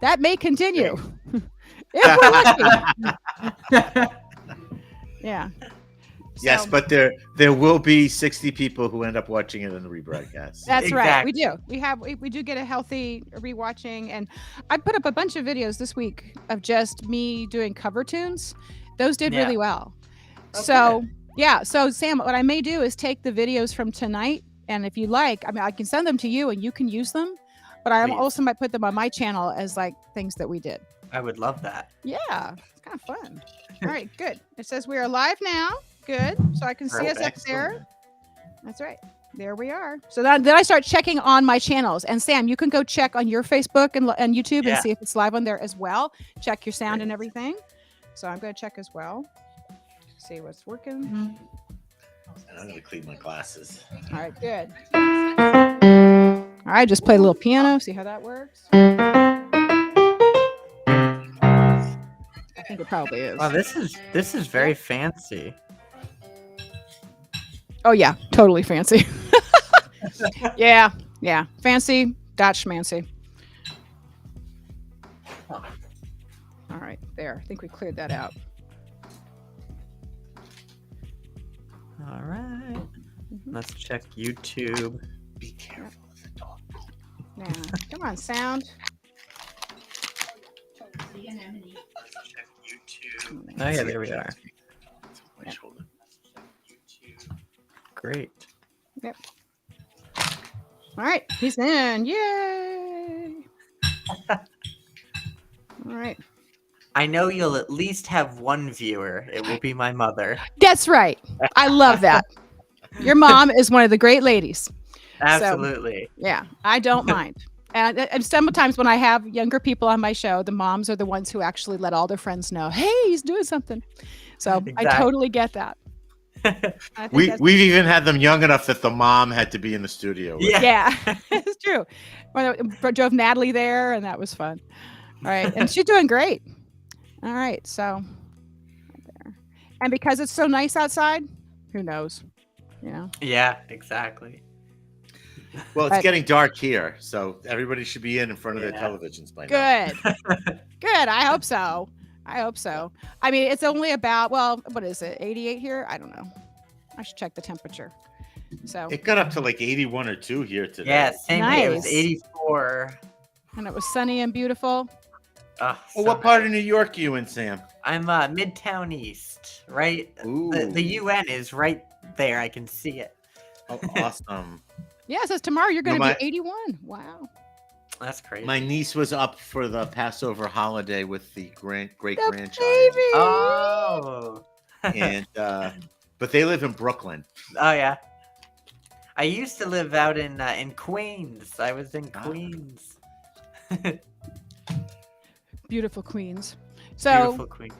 That may continue if we're lucky. Yeah. Yes, So, but there will be 60 people who end up watching it in the rebroadcast. that's right. We Exactly. do. We do get a healthy rewatching, and I put up a bunch of videos this week of just me doing cover tunes. Those did Yeah. really well. Oh, So good. yeah. So Sam, what I may do is take the videos from tonight, and if you like, I mean, I can send them to you, and you can use them. But I Please. also might put them on my channel as like things that we did. I would love that. Yeah, it's kind of fun. All right, good. It says we are live now. Good. So I can see us up there. Excellent. That's right. There we are. So then I start checking on my channels. And Sam, you can go check on your Facebook and YouTube Yeah. and see if it's live on there as well. Check your sound and everything. So I'm going to check as well. See what's working. And I'm going to clean my glasses. All right, good. All right, just play a little piano. See how that works. I think it probably is. Wow, this is very fancy. Oh yeah, totally fancy. yeah, fancy, Dutch schmancy. All right, there. I think we cleared that out. All right. Let's check YouTube. Be careful of the dog. Yeah, come on, sound. Let's check YouTube. Oh yeah, there we are. My shoulder. Great. Yep. All right, he's in. Yay! All right. I know you'll at least have one viewer. It will be my mother. That's right. I love that. Your mom is one of the great ladies. Absolutely. So, yeah, I don't mind. And sometimes when I have younger people on my show, the moms are the ones who actually let all their friends know, hey, he's doing something. So Exactly. I totally get that. We've even had them young enough that the mom had to be in the studio. With Yeah, it's true. Well, I drove Natalie there, and that was fun. All right, and she's doing great. All right, so right there, and because it's so nice outside, who knows? You know. Yeah, exactly. Well, it's getting dark here, so everybody should be in front of their televisions by now. Good. Good. I hope so. I mean, it's only about, well, what is it? 88 here? I don't know. I should check the temperature. So It got up to like 81 or 2 here today. Yeah, same here. It was Nice. 84. and it was sunny and beautiful. Oh, Well, so what part nice. of New York are you in, Sam? I'm Midtown East, right? Ooh. The UN is right there. I can see it. Oh, awesome. Yeah, it says tomorrow you're going to my- be 81. Wow. That's crazy. My niece was up for the Passover holiday with the great The grandchild, baby. Oh. and but they live in Brooklyn. Oh yeah. I used to live out in Queens. I was in Ah. Queens. Beautiful Queens. So, Beautiful Queens.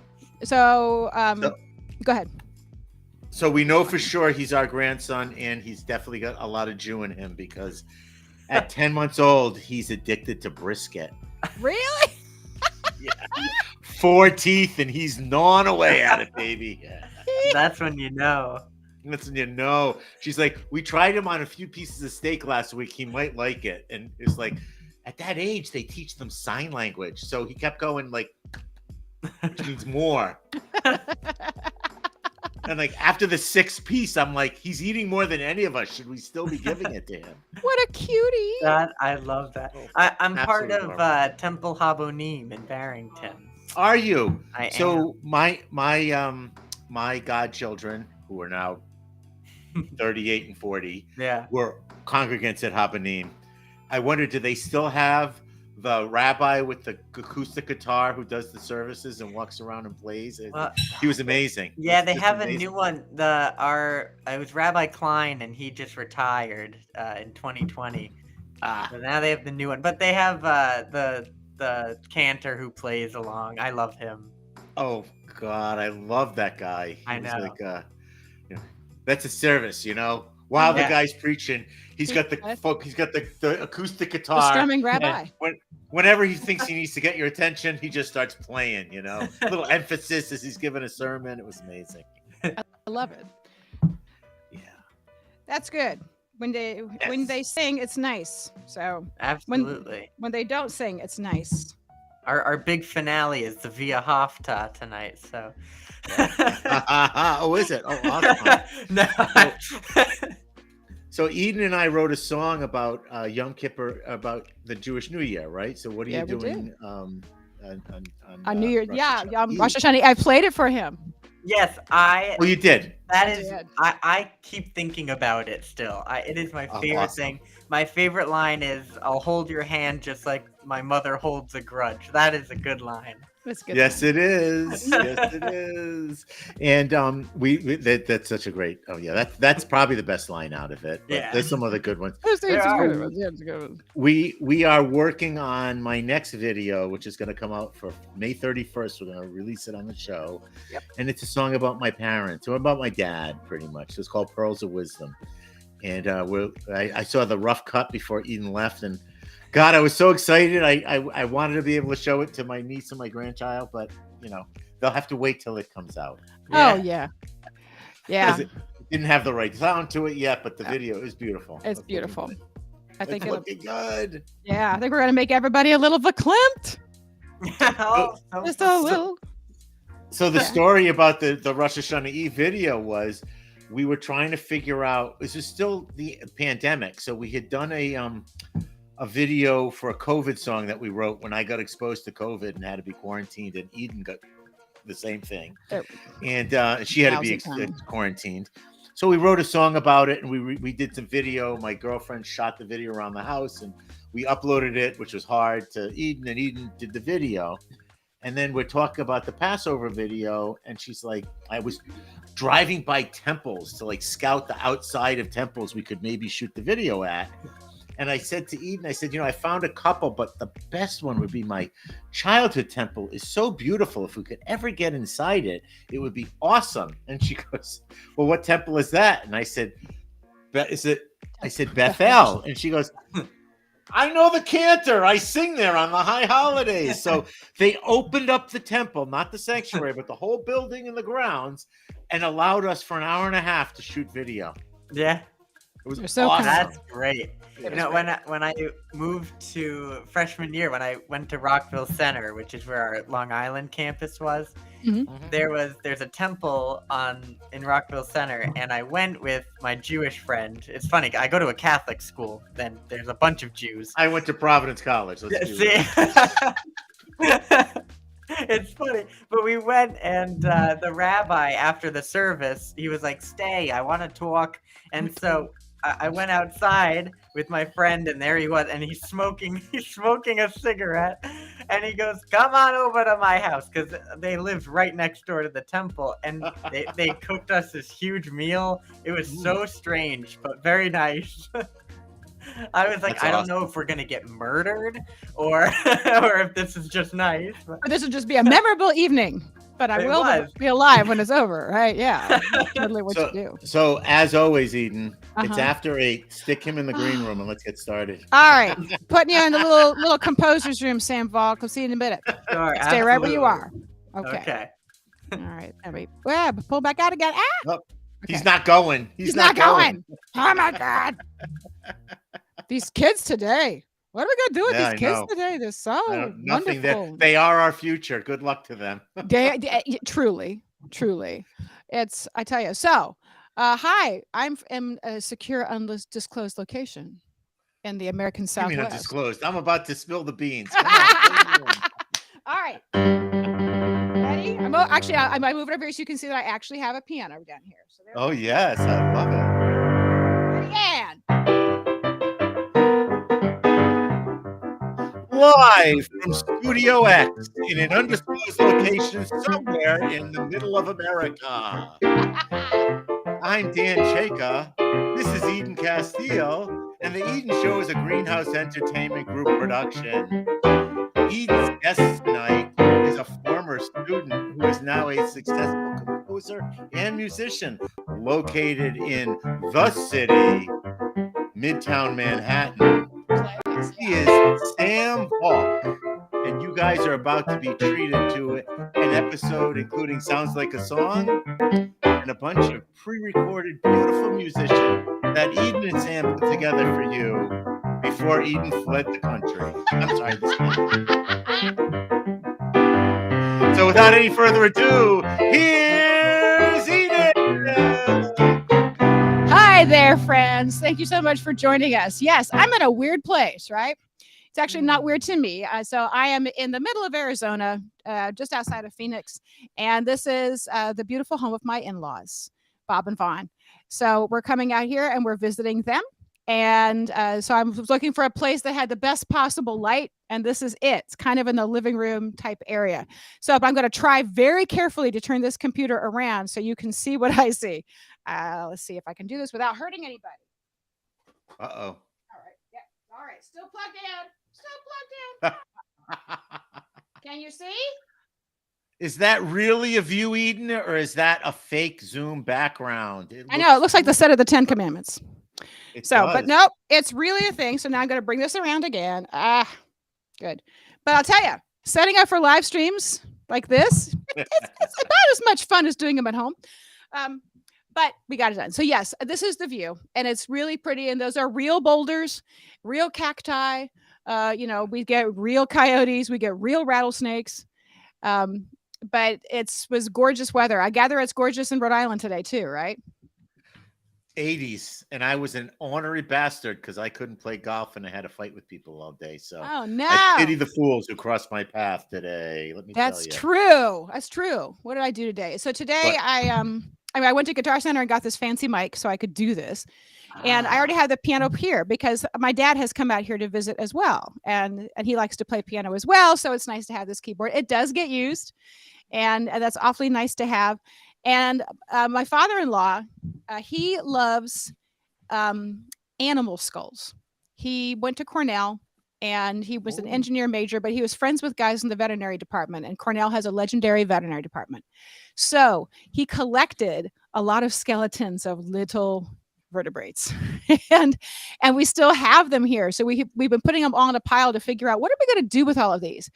so, So- go ahead. So we know for sure he's our grandson, and he's definitely got a lot of Jew in him because at 10 months old, he's addicted to brisket. Really? 4 teeth, and he's gnawing away at it, baby. Yeah. That's when you know. That's when you know. She's like, we tried him on a few pieces of steak last week. He might like it. And it's like, at that age, they teach them sign language. So he kept going like, which means more. And like after the 6th piece, I'm like, he's eating more than any of us. Should we still be giving it to him? What a cutie. I love that. Oh, I'm part absolutely of Temple Habonim in Barrington. Are you? I So my godchildren, who are now 38 and 40, Yeah. were congregants at Habanim. I wonder, do they still have the rabbi with the acoustic guitar who does the services and walks around and plays? Well, He was amazing. yeah, they It's have a amazing. new one. It was Rabbi Klein, and he just retired in 2020. So now they have the new one, but they have the cantor who plays along. I love him. Oh God, I love that guy. I He's know. like, that's a service, While Yeah. the guy's preaching, he's got the acoustic The guitar. strumming and rabbi. Whenever he thinks he needs to get your attention, he just starts playing. A little emphasis as he's giving a sermon. It was amazing. I love it. Yeah. That's good. When they sing, it's nice. So Absolutely. when they don't sing, it's nice. our big finale is the Via Hafta tonight. So. Oh, is it? Oh, awesome. No. So Eden and I wrote a song about Yom Kippur, about the Jewish New Year, right? So what are you doing on New Year? Rosh Yeah, Hashanah? Rosh Hashanah. I played it for him. Yes, Oh, you did. That is, I keep thinking about it still. It is my favorite thing. My favorite line is, "I'll hold your hand just like my mother holds a grudge." That is a good line. That's good. Yes, it is. Yes, it is. And that's such a great. Oh yeah, that's probably the best line out of it. But Yeah. there's some other good ones. We are working on my next video, which is going to come out for May 31st. We're going to release it on the show. Yep. And it's a song about my parents, or about my dad, pretty much. It's called Pearls of Wisdom. And I saw the rough cut before Eden left, and God, I was so excited. I wanted to be able to show it to my niece and my grandchild, but they'll have to wait till it comes out. Oh yeah. It didn't have the right sound to it yet, but the video is beautiful. It's beautiful. I think it's looking good. Yeah, I think we're gonna make everybody a little verklempt. Just a little. So the story about the Rosh Hashanah Eve video was, we were trying to figure out. This is still the pandemic, so we had done a video for a COVID song that we wrote when I got exposed to COVID and had to be quarantined, and Eden got the same thing, and she had to be quarantined. So we wrote a song about it, and we did some video. My girlfriend shot the video around the house, and we uploaded it, which was hard, to Eden, and Eden did the video. And then we're talking about the Passover video, and she's like, I was driving by temples to scout the outside of temples we could maybe shoot the video at. And I said to Eden, I said, I found a couple, but the best one would be my childhood temple. Is so beautiful. If we could ever get inside it, it would be awesome. And she goes, well, what temple is that? And I said, Bethel. And she goes, I know the cantor. I sing there on the high holidays. So they opened up the temple, not the sanctuary, but the whole building and the grounds, and allowed us for an hour and a half to shoot video. Yeah. It was so awesome. That's great. When I moved to freshman year, when I went to Rockville Center, which is where our Long Island campus was, there's a temple in Rockville Center, and I went with my Jewish friend. It's funny, I go to a Catholic school, then there's a bunch of Jews. I went to Providence College. It's funny, but we went, and the rabbi, after the service, he was like, stay, I want to talk. And so I went outside with my friend, and there he was, and he's smoking a cigarette, and he goes, come on over to my house, because they lived right next door to the temple, and they cooked us this huge meal. It was so strange, but very nice. I was like, I don't know if we're gonna get murdered or if this is just nice. Or this will just be a memorable evening. But I will be alive when it's over, right? Yeah, totally what you do. So as always, Eden, it's after 8. Stick him in the green room and let's get started. All right, putting you in the little composer's room, Sam Valk. I'll see you in a minute. Sure, stay right where you are. Okay. All right. Web, pull back out again. Oh, he's not going. He's not going. Oh my God. These kids today. What are we gonna do with these kids today? They're so wonderful. They are our future. Good luck to them. Truly. It's, I tell you. So, hi, I'm in a secure, undisclosed location in the American Southwest. You mean undisclosed? I'm about to spill the beans. Come on. All right. Ready? I might move it over here so you can see that I actually have a piano down here. So yes, I love it. Ready, and live from Studio X in an undisclosed location somewhere in the middle of America. I'm Dan Chaika. This is Eden Casteel, and the Eden Show is a Greenhouse Entertainment Group production. Eden's guest tonight is a former student who is now a successful composer and musician located in the city, Midtown Manhattan. He is Sam Valk, and you guys are about to be treated to an episode including Sounds Like a Song and a bunch of pre-recorded beautiful musicians that Eden and Sam put together for you before Eden fled the country. I'm sorry. So without any further ado, here's Eden. Hi there, friends. Thank you so much for joining us. Yes, I'm in a weird place, right? It's actually not weird to me. So I am in the middle of Arizona, just outside of Phoenix, and this is the beautiful home of my in-laws, Bob and Vaughn. So we're coming out here and we're visiting them. And so I was looking for a place that had the best possible light, and this is it. It's kind of in the living room type area. So I'm going to try very carefully to turn this computer around so you can see what I see. Let's see if I can do this without hurting anybody. Uh-oh. All right. Yeah. All right. Still plugged in. Still plugged in. Can you see? Is that really a view, Eden, or is that a fake Zoom background? I know. It looks like the set of the 10 Commandments. But nope, it's really a thing. So now I'm going to bring this around again. Good. But I'll tell you, setting up for live streams like this, it's about as much fun as doing them at home. But we got it done. So yes, this is the view, and it's really pretty. And those are real boulders, real cacti. We get real coyotes, we get real rattlesnakes. But it was gorgeous weather. I gather it's gorgeous in Rhode Island today too, right? 80s, and I was an ornery bastard because I couldn't play golf and I had to fight with people all day. So oh no, I pity the fools who crossed my path today. Let me tell you. That's true. That's true. What did I do today? So today I went to Guitar Center and got this fancy mic so I could do this. And I already have the piano here because my dad has come out here to visit as well. And he likes to play piano as well. So it's nice to have this keyboard. It does get used. And that's awfully nice to have. And my father-in-law, he loves animal skulls. He went to Cornell and he was an engineer major, but he was friends with guys in the veterinary department. And Cornell has a legendary veterinary department. So he collected a lot of skeletons of little vertebrates and we still have them here. So we've been putting them all in a pile to figure out what are we going to do with all of these?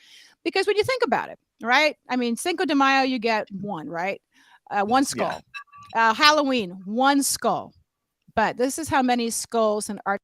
Because when you think about it, right? I mean, Cinco de Mayo, you get one, right? One skull. Yeah. Halloween, one skull. But this is how many skulls and art.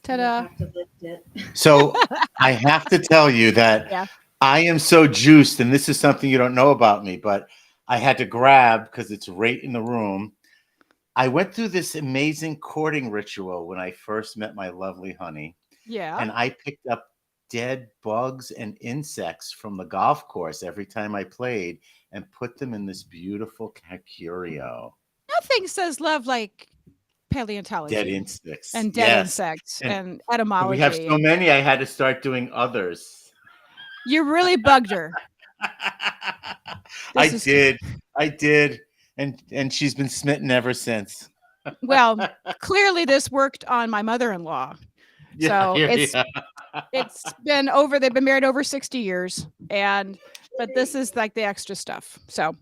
Ta-da. So I have to tell you that I am so juiced, and this is something you don't know about me, but I had to grab because it's right in the room. I went through this amazing courting ritual when I first met my lovely honey. Yeah. And I picked up dead bugs and insects from the golf course every time I played and put them in this beautiful curio. Nothing says love like paleontology. Dead insects. And dead insects and etymology. We have so many, I had to start doing others. You really bugged her. I did. And she's been smitten ever since. Well, clearly this worked on my mother-in-law. So it's been they've been married over 60 years. But this is like the extra stuff. So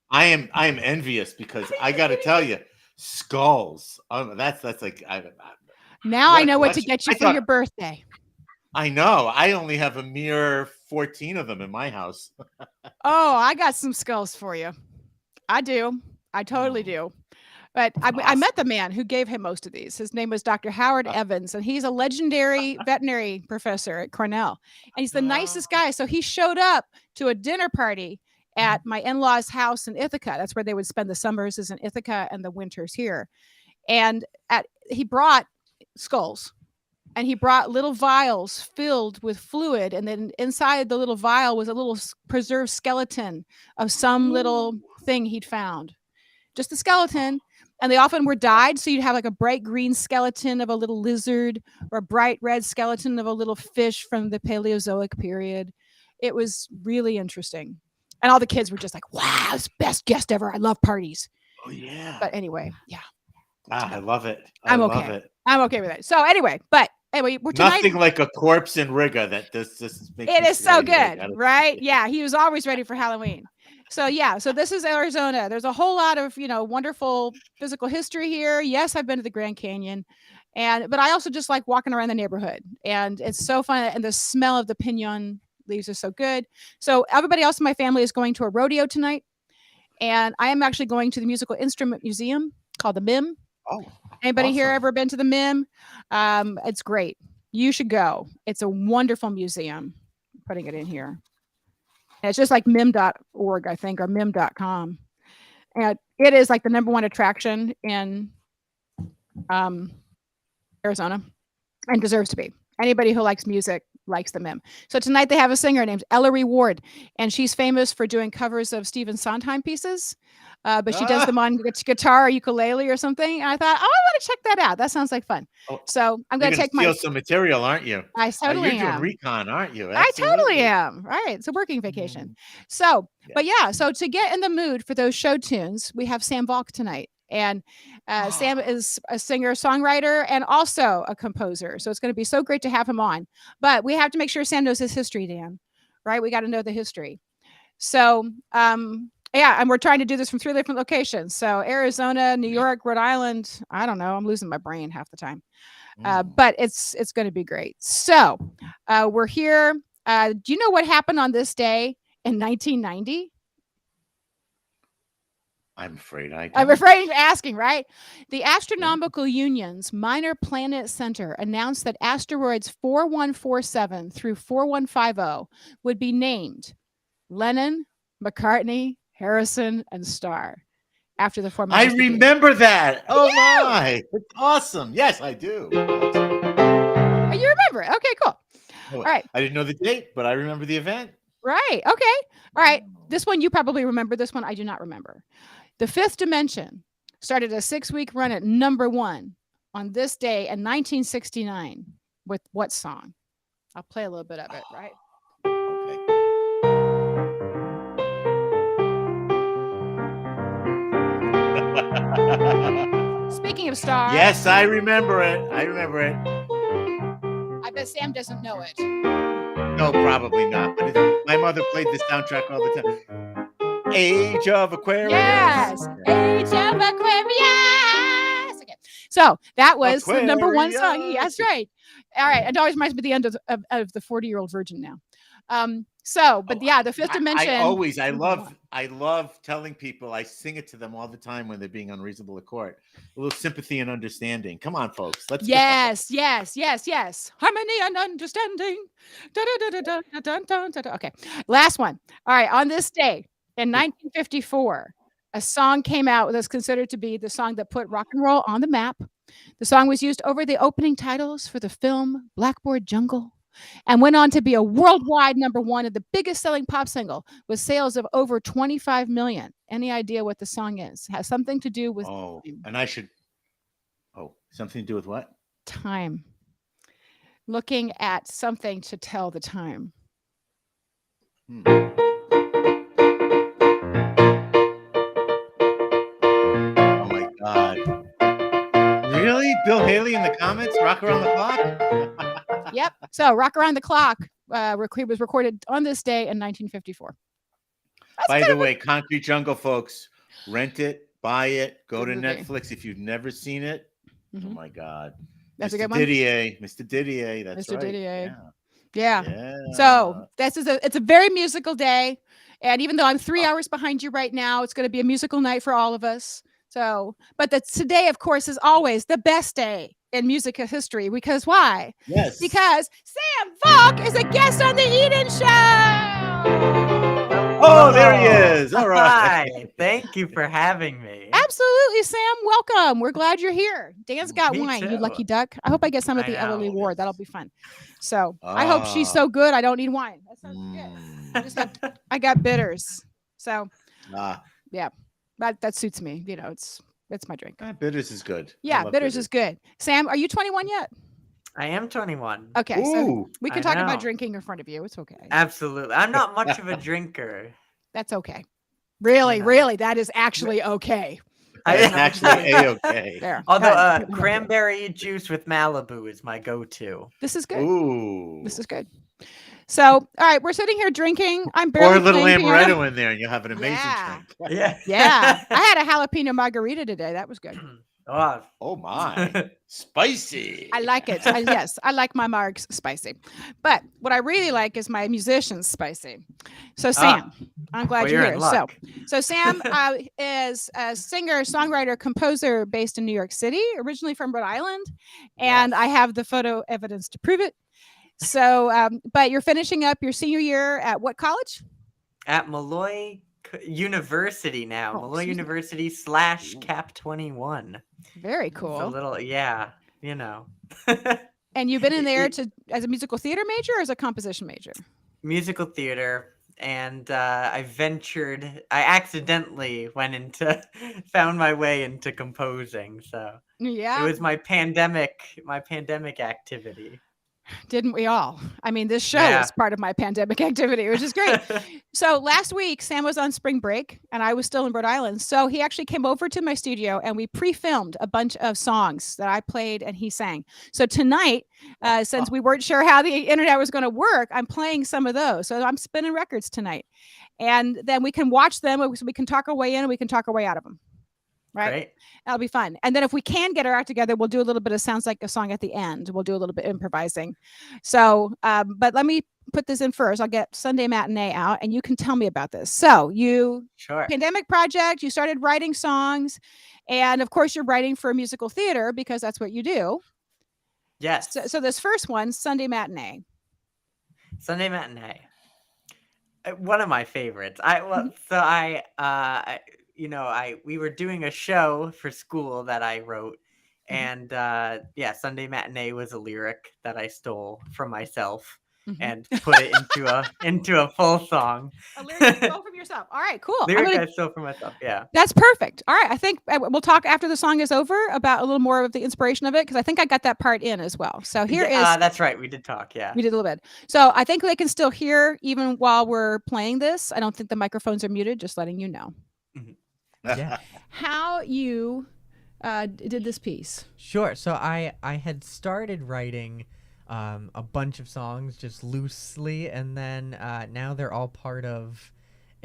I am envious because I got to tell you, skulls. That's like now I know what to get you for your birthday. I know. I only have a mere 14 of them in my house. Oh, I got some skulls for you. I do. I totally do. But I met the man who gave him most of these. His name was Dr. Howard Evans, and he's a legendary veterinary professor at Cornell. And he's the nicest guy. So he showed up to a dinner party at my in-laws' house in Ithaca. That's where they would spend the summers, is in Ithaca, and the winters here. And he brought skulls, and he brought little vials filled with fluid, and then inside the little vial was a little preserved skeleton of some little thing he'd found. Just the skeleton. and they often were dyed. So you'd have like a bright green skeleton of a little lizard or a bright red skeleton of a little fish from the Paleozoic period. It was really interesting. And all the kids were just like, wow, it's best guest ever. I love parties. Oh yeah. But anyway, yeah. I love it. I'm love okay. it. I'm okay with it. So anyway, we're tonight. Nothing like a corpse in rigor that this makes it me is so ready to good, get out of- right? Yeah, he was always ready for Halloween. So yeah, so this is Arizona. There's a whole lot of, wonderful physical history here. Yes, I've been to the Grand Canyon. But I also just like walking around the neighborhood, and it's so fun, and the smell of the pinon leaves are so good. So everybody else in my family is going to a rodeo tonight, and I am actually going to the musical instrument museum called the MIM. Oh, anybody here awesome. ever been to the MIM? It's great. You should go. It's a wonderful museum. I'm putting it in here. And it's just like mim.org, I think, or mim.com. And it is like the #1 attraction in Arizona, and deserves to be. Anybody who likes music likes the MIM. So tonight they have a singer named Ellery Ward, and she's famous for doing covers of Stephen Sondheim pieces. But she does them on guitar or ukulele or something. And I thought, I want to check that out. That sounds like fun. Oh, so I'm going to take steal some material, aren't you? I totally You're doing am. recon, aren't you? I totally am. Right. It's a working vacation. So, but yeah, so to get in the mood for those show tunes, we have Sam Valk tonight. And Sam is a singer, songwriter, and also a composer. So it's going to be so great to have him on. But we have to make sure Sam knows his history, Dan. Right? We got to know the history. So, yeah, and we're trying to do this from 3 different locations. So Arizona, New York, Rhode Island. I don't know. I'm losing my brain half the time. But it's going to be great. So we're here. Do you know what happened on this day in 1990? I'm afraid I don't. I'm afraid of asking, right? The Astronomical Union's Minor Planet Center announced that asteroids 4147 through 4150 would be named Lennon, McCartney, Harrison, and Starr after the formation. I remember that. Oh my, it's awesome. Yes, I do. You remember it? Okay, cool. Oh, all right. I didn't know the date, but I remember the event. Right. Okay. All right. This one you probably remember. This one I do not remember. The Fifth Dimension started a 6-week run at #1 on this day in 1969 with what song? I'll play a little bit of it, right? Okay. Speaking of stars. Yes, I remember it. I bet Sam doesn't know it. No, probably not. But my mother played this soundtrack all the time. Age of Aquarius. Yes. Age of Aquarius. Okay. So that was the #1 song. Yes, right. All right. It always reminds me of the end of the 40-year-old virgin now. The Fifth Dimension. I love telling people, I sing it to them all the time when they're being unreasonable at court. A little sympathy and understanding. Come on, folks. Let's go. Yes. Harmony and understanding. Okay. Last one. All right. On this day in 1954, a song came out that's considered to be the song that put rock and roll on the map. The song was used over the opening titles for the film Blackboard Jungle, and went on to be a worldwide #1 and the biggest selling pop single with sales of over 25 million. Any idea what the song is? Has something to do with something to do with what? Time. Looking at something to tell the time. Oh my God. Really? Bill Haley in the comments? Rock Around the Clock? Yep. So Rock Around the Clock was recorded on this day in 1954. By the way, Concrete Jungle, folks, rent it, buy it, go to Netflix if you've never seen it. Oh my God. That's Mr. a good one. Mr. Didier. That's Mr. right. Didier. Yeah. So it's a very musical day. And even though I'm 3 hours behind you right now, it's going to be a musical night for all of us. So, but today, of course, is always the best day in music history. Because why? Yes. Because Sam Valk is a guest on the Eden Show. Oh, there he is. All right. Hi. Thank you for having me. Absolutely, Sam. Welcome. We're glad you're here. Dan's got Me wine, too. you lucky duck. I hope I get some at the Ellery Ward. That'll be fun. So I hope she's so good I don't need wine. That sounds good. I got bitters. So yeah. That suits me. It's That's my drink. Bitters is good. I Yeah, love bitters is good. Sam, are you 21 yet? I am 21. Okay, so Ooh. we can I talk about know. drinking in front of you. It's okay. Absolutely. I'm not much of a drinker. That's okay. Really, know. really, that is actually okay. That's actually a-okay. There. Although Good. cranberry juice with Malibu is my go-to. This is good. Ooh. This is good. So, all right, we're sitting here drinking. I'm Pour barely a little playing piano. amaretto in there, and you'll have an amazing Yeah. drink. Yeah. Yeah, I had a jalapeno margarita today. That was good. Oh my, spicy. I like it. Yes, I like my margs spicy. But what I really like is my musicians spicy. So Sam, I'm glad you're here. So Sam is a singer, songwriter, composer based in New York City, originally from Rhode Island, and I have the photo evidence to prove it. So, but you're finishing up your senior year at what college? At Malloy University now. Malloy University / Cap 21. Very cool. It's a little, you know. And you've been in there as a musical theater major or as a composition major? Musical theater. And I accidentally found my way into composing. So yeah, it was my pandemic activity. Didn't we all? I mean, this show is part of my pandemic activity, which is great. So last week, Sam was on spring break and I was still in Rhode Island. So he actually came over to my studio and we pre-filmed a bunch of songs that I played and he sang. So tonight, since we weren't sure how the internet was going to work, I'm playing some of those. So I'm spinning records tonight. And then we can watch them. We can talk our way in and we can talk our way out of them. Right? Great. That'll be fun. And then if we can get our act together, we'll do a little bit of sounds like a song at the end. We'll do a little bit improvising. So, but let me put this in first. I'll get Sunday Matinee out and you can tell me about this. So pandemic project, you started writing songs and of course you're writing for musical theater because that's what you do. Yes. So this first one, Sunday Matinee. Sunday Matinee. One of my favorites. We were doing a show for school that I wrote, and Sunday Matinee was a lyric that I stole from myself and put it into a full song. A lyric you stole from yourself. All right, cool. I stole from myself. Yeah, that's perfect. All right, I think we'll talk after the song is over about a little more of the inspiration of it because I think I got that part in as well. So here is. That's right. We did talk. Yeah, we did a little bit. So I think they can still hear even while we're playing this. I don't think the microphones are muted. Just letting you know. Yeah. How you did this piece? Sure. So I had started writing a bunch of songs just loosely, and then now they're all part of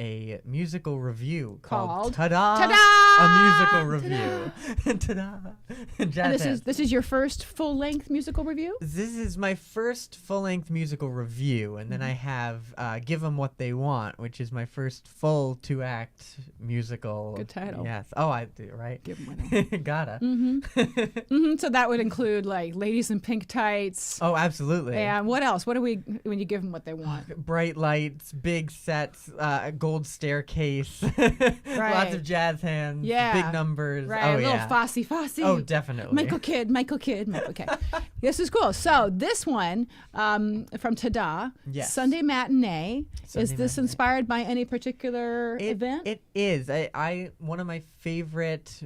a musical review called Ta-da! Ta-da! A musical review. Ta-da! And this is your first full-length musical review? This is my first full-length musical review, and then I have Give 'Em What They Want, which is my first full 2-act musical. Good title. Yes. Oh, I do, right? Give 'Em What They Want. Gotta. So that would include like Ladies in Pink Tights. Oh, absolutely. And what else? What do we when you give them what they want? Bright lights, big sets, gold staircase, lots of jazz hands, big numbers. Right, a little Fosse. Oh, definitely. Michael Kidd. Okay. This is cool. So this one from Ta-da, Sunday Matinee. Is this inspired by any particular event? It is. One of my favorite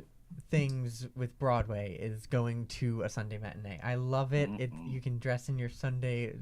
things with Broadway is going to a Sunday matinee. I love it. You can dress in your Sunday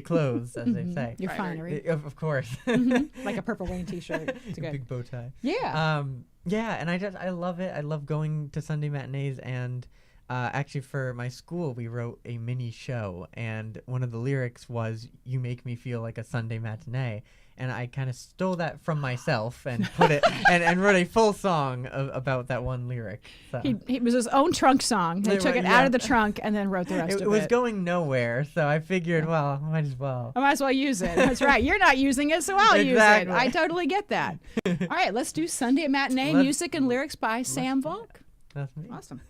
clothes, as they say. Your finery, of course. Like a Purple Rain T-shirt. It's good. Big bow tie. Yeah. And I love it. I love going to Sunday matinees, and actually for my school we wrote a mini show, and one of the lyrics was "You make me feel like a Sunday matinee." And I kind of stole that from myself and put it and wrote a full song about that one lyric. So. He was his own trunk song. They took it out of the trunk and then wrote the rest of it. It was going nowhere, so I figured, well, I might as well use it. That's right. You're not using it, so I'll use it. I totally get that. All right, let's do Sunday Matinee music and lyrics by Sam Valk. That's me. Awesome.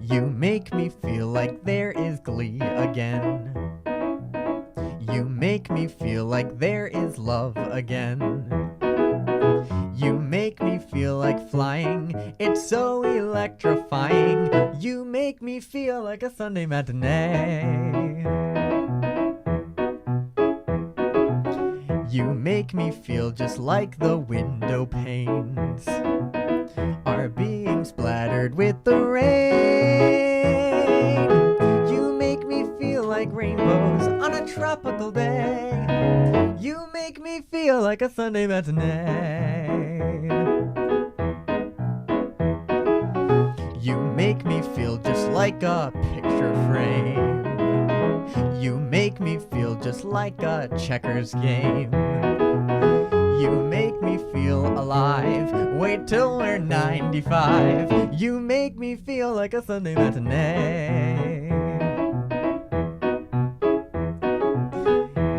You make me feel like there is glee again. You make me feel like there is love again. You make me feel like flying. It's so electrifying. You make me feel like a Sunday matinee. You make me feel just like the window panes are being splattered with the rain. You make me feel like rainbows on a tropical day. You make me feel like a Sunday matinee. You make me feel just like a picture frame. You make me feel just like a checkers game. You make me feel alive. Wait till we're 95. You make me feel like a Sunday matinee.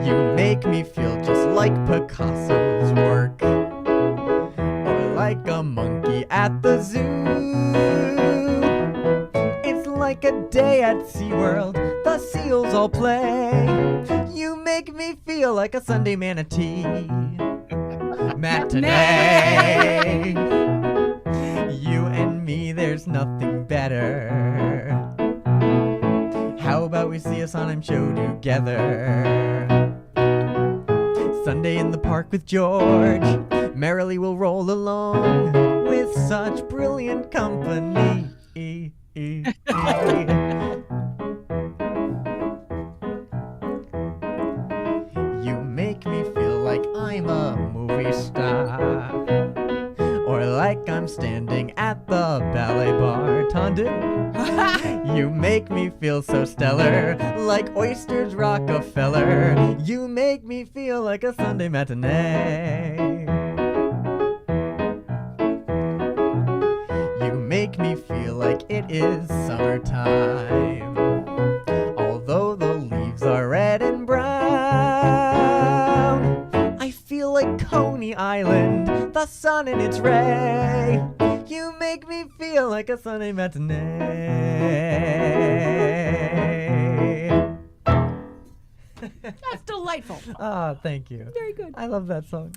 You make me feel just like Picasso's work, or like a monkey at the zoo. It's like a day at SeaWorld, the seals all play. You make me feel like a Sunday manatee. Matinee. You and me, there's nothing better. How about we see a Sondheim show together? Sunday in the park with George, merrily we'll roll along with such brilliant company. You make me feel like I'm a movie star, or like I'm standing at the ballet bartending. You make me feel so stellar, like oysters Rockefeller. You make me feel like a Sunday matinee. You make me feel like it is summertime, although the leaves are red and brown. I feel like Coney Island, the sun in its ray. You make me feel like a Sunday matinee. That's delightful. Ah, thank you. Very good. I love that song.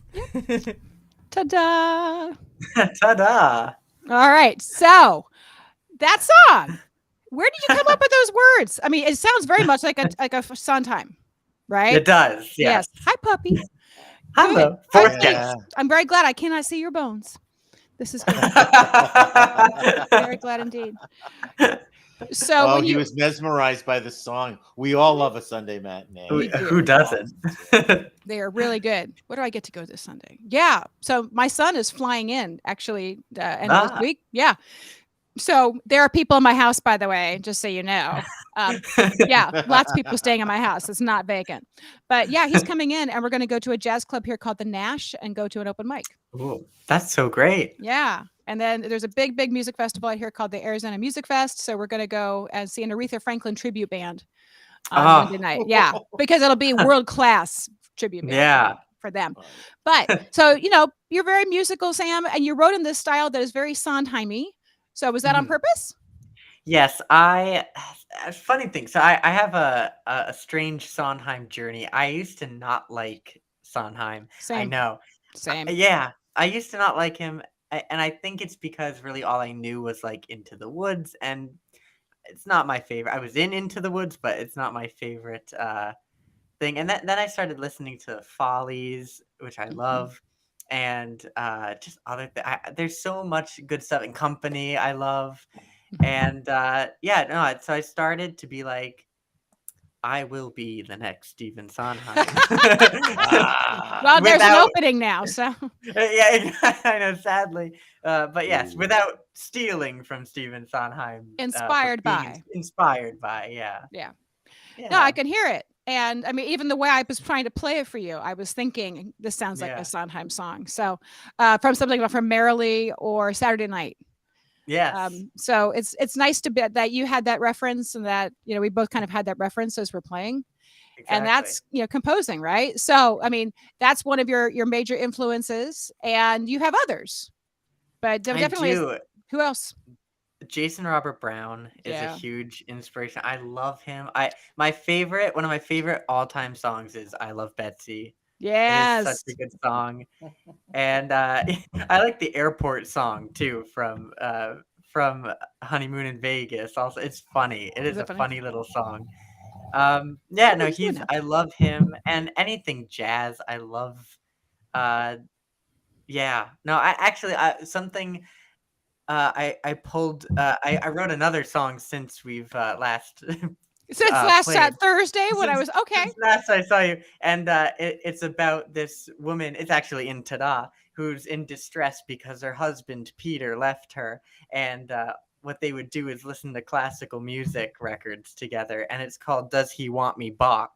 Ta-da! Ta-da! All right, so that song. Where did you come up with those words? I mean, it sounds very much like a Sondheim, right? It does. Yes. Hi, puppy. Hello. Good. Fourth Okay. guest. I'm very glad I cannot see your bones. This is good. Very glad indeed. So Oh, when he you was mesmerized by the song. We all love a Sunday matinee. Who doesn't? they are really good. What do I get to go this Sunday? Yeah. So my son is flying in actually end of this week. Yeah. So there are people in my house, by the way, just so you know. Yeah, lots of people staying in my house. It's not vacant. But yeah, he's coming in and we're going to go to a jazz club here called the Nash and go to an open mic. Ooh, that's so great. Yeah. And then there's a big music festival out here called the Arizona Music Fest. So we're going to go and see an Aretha Franklin tribute band on Monday night. Yeah, because it'll be world-class tribute band. Yeah. For them. But so, you know, you're very musical, Sam, and you wrote in this style that is very Sondheimy. So was that on purpose? Yes, funny thing. So I have a strange Sondheim journey. I used to not like Sondheim. Same. I know. Same. Yeah, I used to not like him, and I think it's because really all I knew was like Into the Woods, and it's not my favorite. I was in Into the Woods, but it's not my favorite thing. And then I started listening to Follies, which I love, and just other there's so much good stuff in Company I love. And so I started to be like, I will be the next Stephen Sondheim. Well, there's an opening now, so yeah, I know, sadly, but yes, without stealing from Stephen Sondheim, inspired by, yeah. No, I can hear it. And I mean, even the way I was trying to play it for you, I was thinking this sounds like a Sondheim song. So from something from Merrily or Saturday Night. Yes. So it's nice to be that you had that reference and that, you know, we both kind of had that reference as we're playing. Exactly. And that's, you know, composing, right? So, I mean, that's one of your major influences, and you have others. But definitely, who else? Jason Robert Brown is a huge inspiration. I love him. One of my favorite all-time songs is I Love Betsy. Yes. It is such a good song. And I like the airport song too from Honeymoon in Vegas. Also, it's funny. It is a funny little song. Yeah, What no, are you doing now? I love him and anything jazz. I love. Yeah, no, I actually something. I pulled. I wrote another song since we've last Since last played. Thursday when I was okay. Since last I saw you, and it's about this woman. It's actually in Tada, who's in distress because her husband Peter left her, and what they would do is listen to classical music records together, and it's called "Does He Want Me Bach?"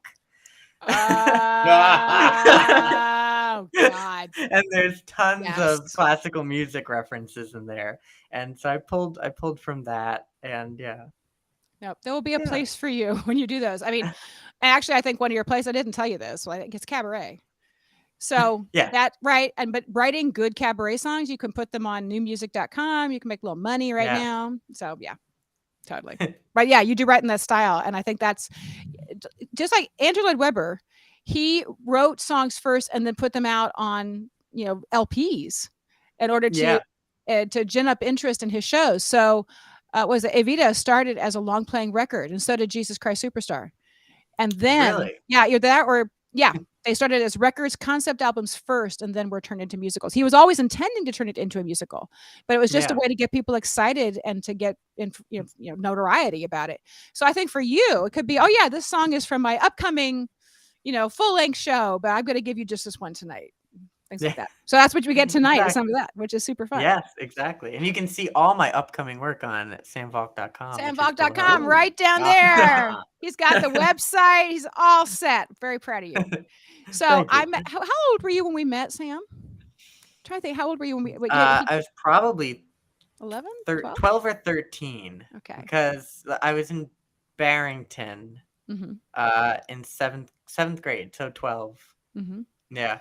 Oh God. And there's tons of Yes. classical music references in there, and so I pulled from that, and yeah. No, there will be a Yeah. place for you when you do those. I mean, actually, I think one of your plays, I didn't tell you this, so I think it's cabaret. So Yeah. that right, but writing good cabaret songs, you can put them on newmusic.com. You can make a little money right Yeah. now. So yeah, totally. But yeah, you do write in that style, and I think that's just like Andrew Lloyd Webber. He wrote songs first and then put them out on LPs in order Yeah. to gin up interest in his shows. So was it Evita started as a long playing record, and so did Jesus Christ Superstar. And then Really? yeah, you're that or yeah, they started as records, concept albums first, and then were turned into musicals. He was always intending to turn it into a musical, but it was just a Yeah. way to get people excited and to get notoriety about it. So I think for you, it could be, oh yeah, this song is from my upcoming, full length show, but I'm going to give you just this one tonight. Things like Yeah. that. So that's what we get tonight is some of Exactly. that, which is super fun. Yes, exactly. And you can see all my upcoming work on samvalk.com. Samvalk.com right down there. He's got the website. He's all set. Very proud of you. So Thank you. how old were you when we met, Sam? Trying to think, how old were you when we? I was probably 11, 12 or 13. Okay. Because I was in Barrington Mm-hmm. in seventh grade, so 12. Mm-hmm. Yeah.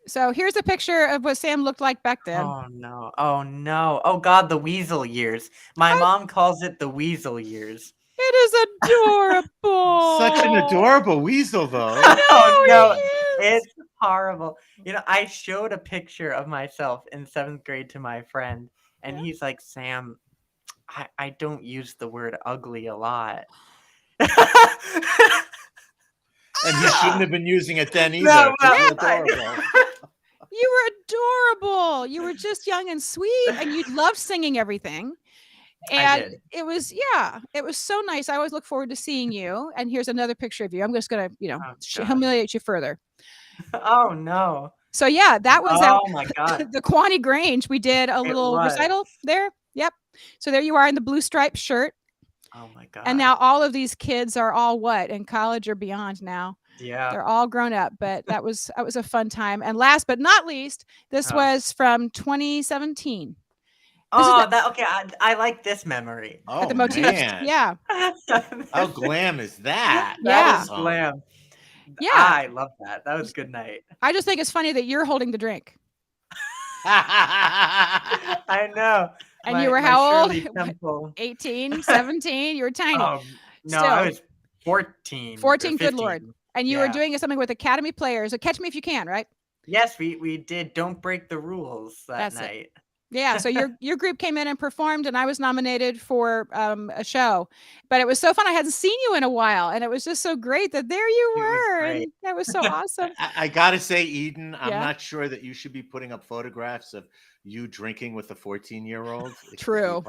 So here's a picture of what Sam looked like back then. Oh no! Oh no! Oh God! The weasel years. My mom calls it the weasel years. It is adorable. Such an adorable weasel, though. Oh no! It is. It's horrible. I showed a picture of myself in 7th grade to my friend, and Yeah. he's like, "Sam, I don't use the word ugly a lot." And he shouldn't have been using it then either. No, It's well, adorable. You were adorable. You were just young and sweet, and you loved singing everything. And did. it was so nice. I always look forward to seeing you. And here's another picture of you. I'm just gonna, gosh. humiliate you further. Oh no! So yeah, that was Oh my God! the Quaney Grange. We did a little was. recital there. Yep. So there you are in the blue striped shirt. Oh my God! And now all of these kids are all what, in college or beyond now. Yeah. They're all grown up, but that was a fun time. And last but not least, this was from 2017. Okay. I like this memory. Oh, The motif. man. Yeah. How glam is that? That is Awesome. glam. Yeah. I love that. That was a good night. I just think it's funny that you're holding the drink. I know. And you were how old? Shirley Temple. 18, 17. You were tiny. No, Still. I was 14. 14, or good Lord. 15. And you were Yeah. doing something with Academy Players. So Catch Me If You Can, right? Yes, we did. Don't break the rules that That's it. night. Yeah, so your group came in and performed, and I was nominated for a show. But it was so fun. I hadn't seen you in a while, and it was just so great that there you It was were. great. And that was so awesome. I gotta say, Eden, I'm Yeah. not sure that you should be putting up photographs of you drinking with a 14-year-old. True.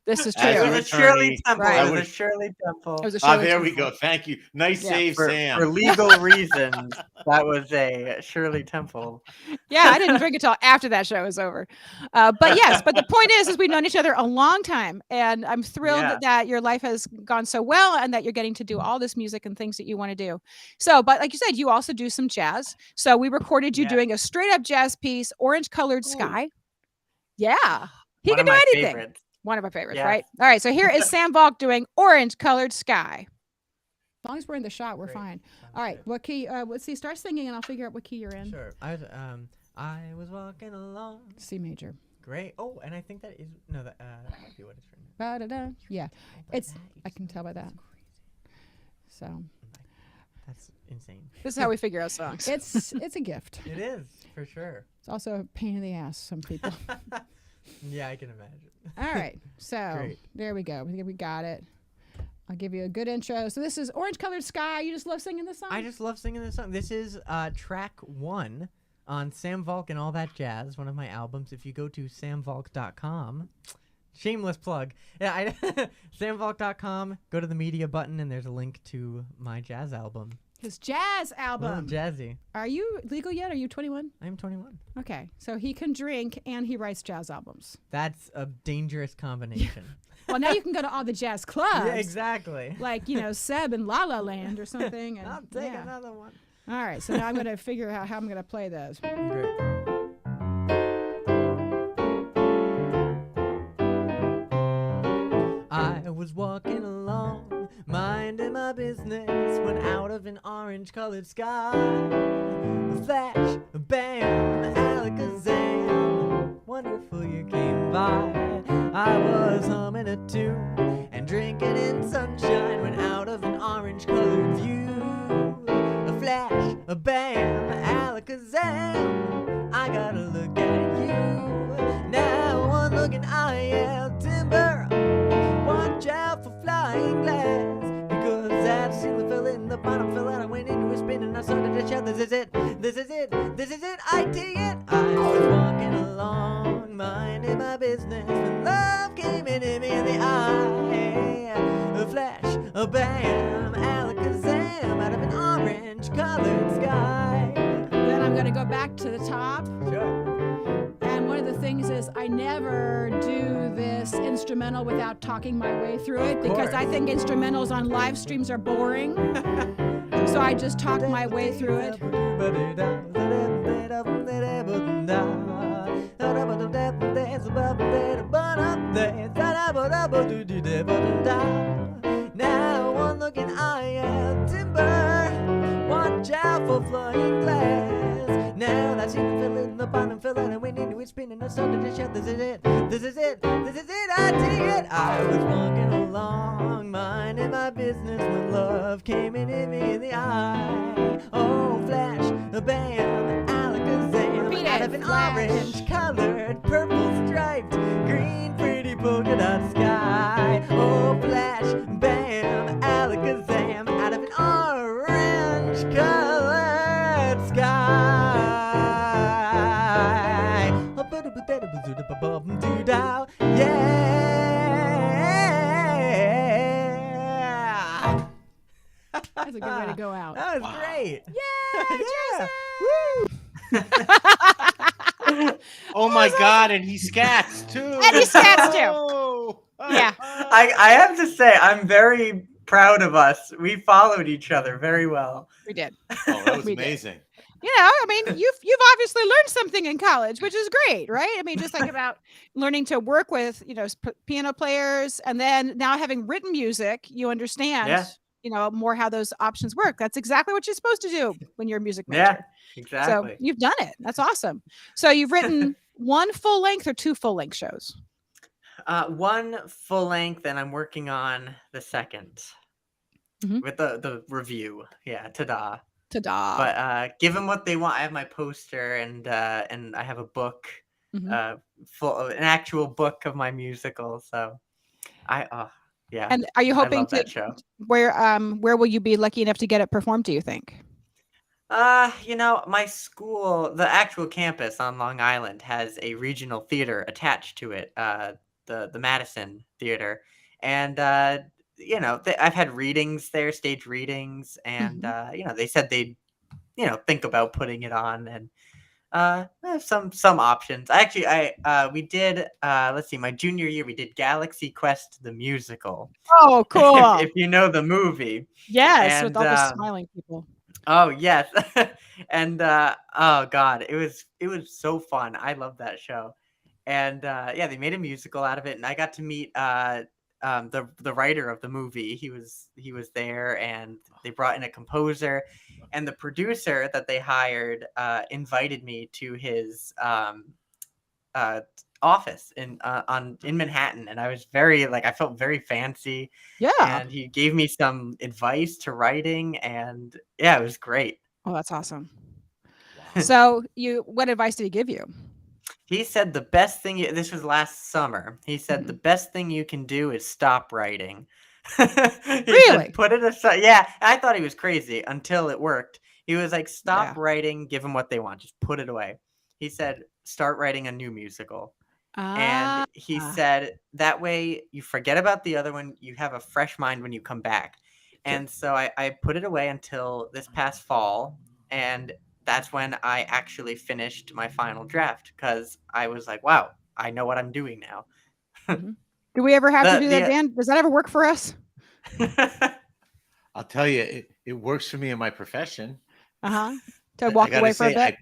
This is As true. It an was a attorney, Shirley Temple. Right. It was a Shirley Temple. It was a show. Ah, there we go. Thank you. Nice Yeah. save, Sam. For legal reasons, that was a Shirley Temple. Yeah, I didn't drink until after that show was over. But yes, but the point is we've known each other a long time, and I'm thrilled Yeah. that your life has gone so well, and that you're getting to do all this music and things that you want to do. So, but like you said, you also do some jazz. So we recorded you Yeah. doing a straight up jazz piece, Orange Colored Sky. Yeah, he One can of do my anything. favorites. One of my favorites, Yes. right? All right, so here is Sam Valk doing Orange Colored Sky. As long as we're in the shot, we're Great. fine. Sounds All right, good. what key? Let's see. Start singing, and I'll figure out what key you're in. Sure. I was walking along. C major. Great. Oh, and I think that is that might be what it's written. Ba-da-da. Yeah, But it's. that I is- can tell by that. that's crazy. So That's insane. this is how we figure out songs. It's a gift. It is for sure. It's also a pain in the ass. Some people. Yeah, I can imagine. All right, so Great. there we go. We got it. I'll give you a good intro. So this is Orange Colored Sky. You just love singing this song? I just love singing this song. This is track 1 on Sam Valk and All That Jazz, one of my albums. If you go to samvalk.com, shameless plug. Yeah, samvalk.com, go to the media button, and there's a link to my jazz album. His jazz album. Jazzy. Are you legal yet? Are you 21? I'm 21. Okay, so he can drink and he writes jazz albums. That's a dangerous combination. Well, now you can go to all the jazz clubs. Yeah, exactly. Like, Seb in La La Land or something. And, I'll take another one. All right, so now I'm going to figure out how I'm going to play those. Great. I was walking along, minding my business, when out of an orange-colored sky, a flash, a bam, alakazam, wonderful you came by. I was humming a tune and drinking in sunshine, when out of an orange-colored view, a flash, a bam, alakazam, I gotta look at you. Now one look and I am timber. Watch out for flying glass, because that ceiling fell in, the bottom fell out, I went into a spin and I started to shout, this is it, this is it, this is it, I dig it. I was walking along, minding my business, when love came and hit me in the eye. A flash, a bam, alakazam, out of an orange-colored sky. Then I'm going to go back to the top. Sure. And one of the things is I never do this instrumental without talking my way through it, because I think instrumentals on live streams are boring. So I just talk my way through it. Now one look and I am timber. Watch out for flying glass. Now that ceiling fell in, the bottom fell out, and went into it spinning. I started to shout, this is it, this is it, this is it, I dig it. I was walking along, minding my business, when love came and hit me in the eye. Oh, flash, a bam, alakazam, out of an orange-colored, purple striped, green pretty polka dot sky. Oh, flash, bam, alakazam, out of an orange-colored sky. Yeah. That's a good way to go out. That was great. Yeah, Yeah. Oh my God, and he scats too. And he scats too. Oh. Yeah. I have to say, I'm very proud of us. We followed each other very well. We did. Oh, that was We did. amazing. I mean, you've obviously learned something in college, which is great, right? I mean, just like about learning to work with, piano players, and then now having written music, you understand, more how those options work. That's exactly what you're supposed to do when you're a music major. Yeah, exactly. So you've done it. That's awesome. So you've written one full length or two full length shows? One full length, and I'm working on the second with the review. Yeah, ta-da. Ta-da. But give them what they want. I have my poster, and I have a book, an actual book of my musical. So yeah. And are you hoping that show? Where will you be lucky enough to get it performed, do you think? My school, the actual campus on Long Island, has a regional theater attached to it, the Madison Theater, and I've had readings there, stage readings, and they said they'd think about putting it on, and some options. Actually, we did let's see, my junior year we did Galaxy Quest the musical. Oh, cool. if you know the movie. Yes, and, with all the smiling people. Oh yes. And oh god, it was so fun. I love that show. And they made a musical out of it, and I got to meet the writer of the movie. He was there, and they brought in a composer, and the producer that they hired invited me to his office in Manhattan, and I was I felt very fancy. Yeah. And he gave me some advice to writing, and it was great. Oh, that's awesome. So what advice did he give you? He said the best thing this was last summer. He said the best thing you can do is stop writing, He Really? said, put it aside. Yeah, I thought he was crazy until it worked. He was like, stop Yeah. writing, give them what they want, just put it away. He said, start writing a new musical. And Ah. he said, that way you forget about the other one, you have a fresh mind when you come back. And so I put it away until this past fall. And that's when I actually finished my final draft because I was like, wow, I know what I'm doing now. Mhm. Do we ever have to do that, The Dan? Does that ever work for us? I'll tell you, it works for me in my profession. To I walk gotta away for a say, bit.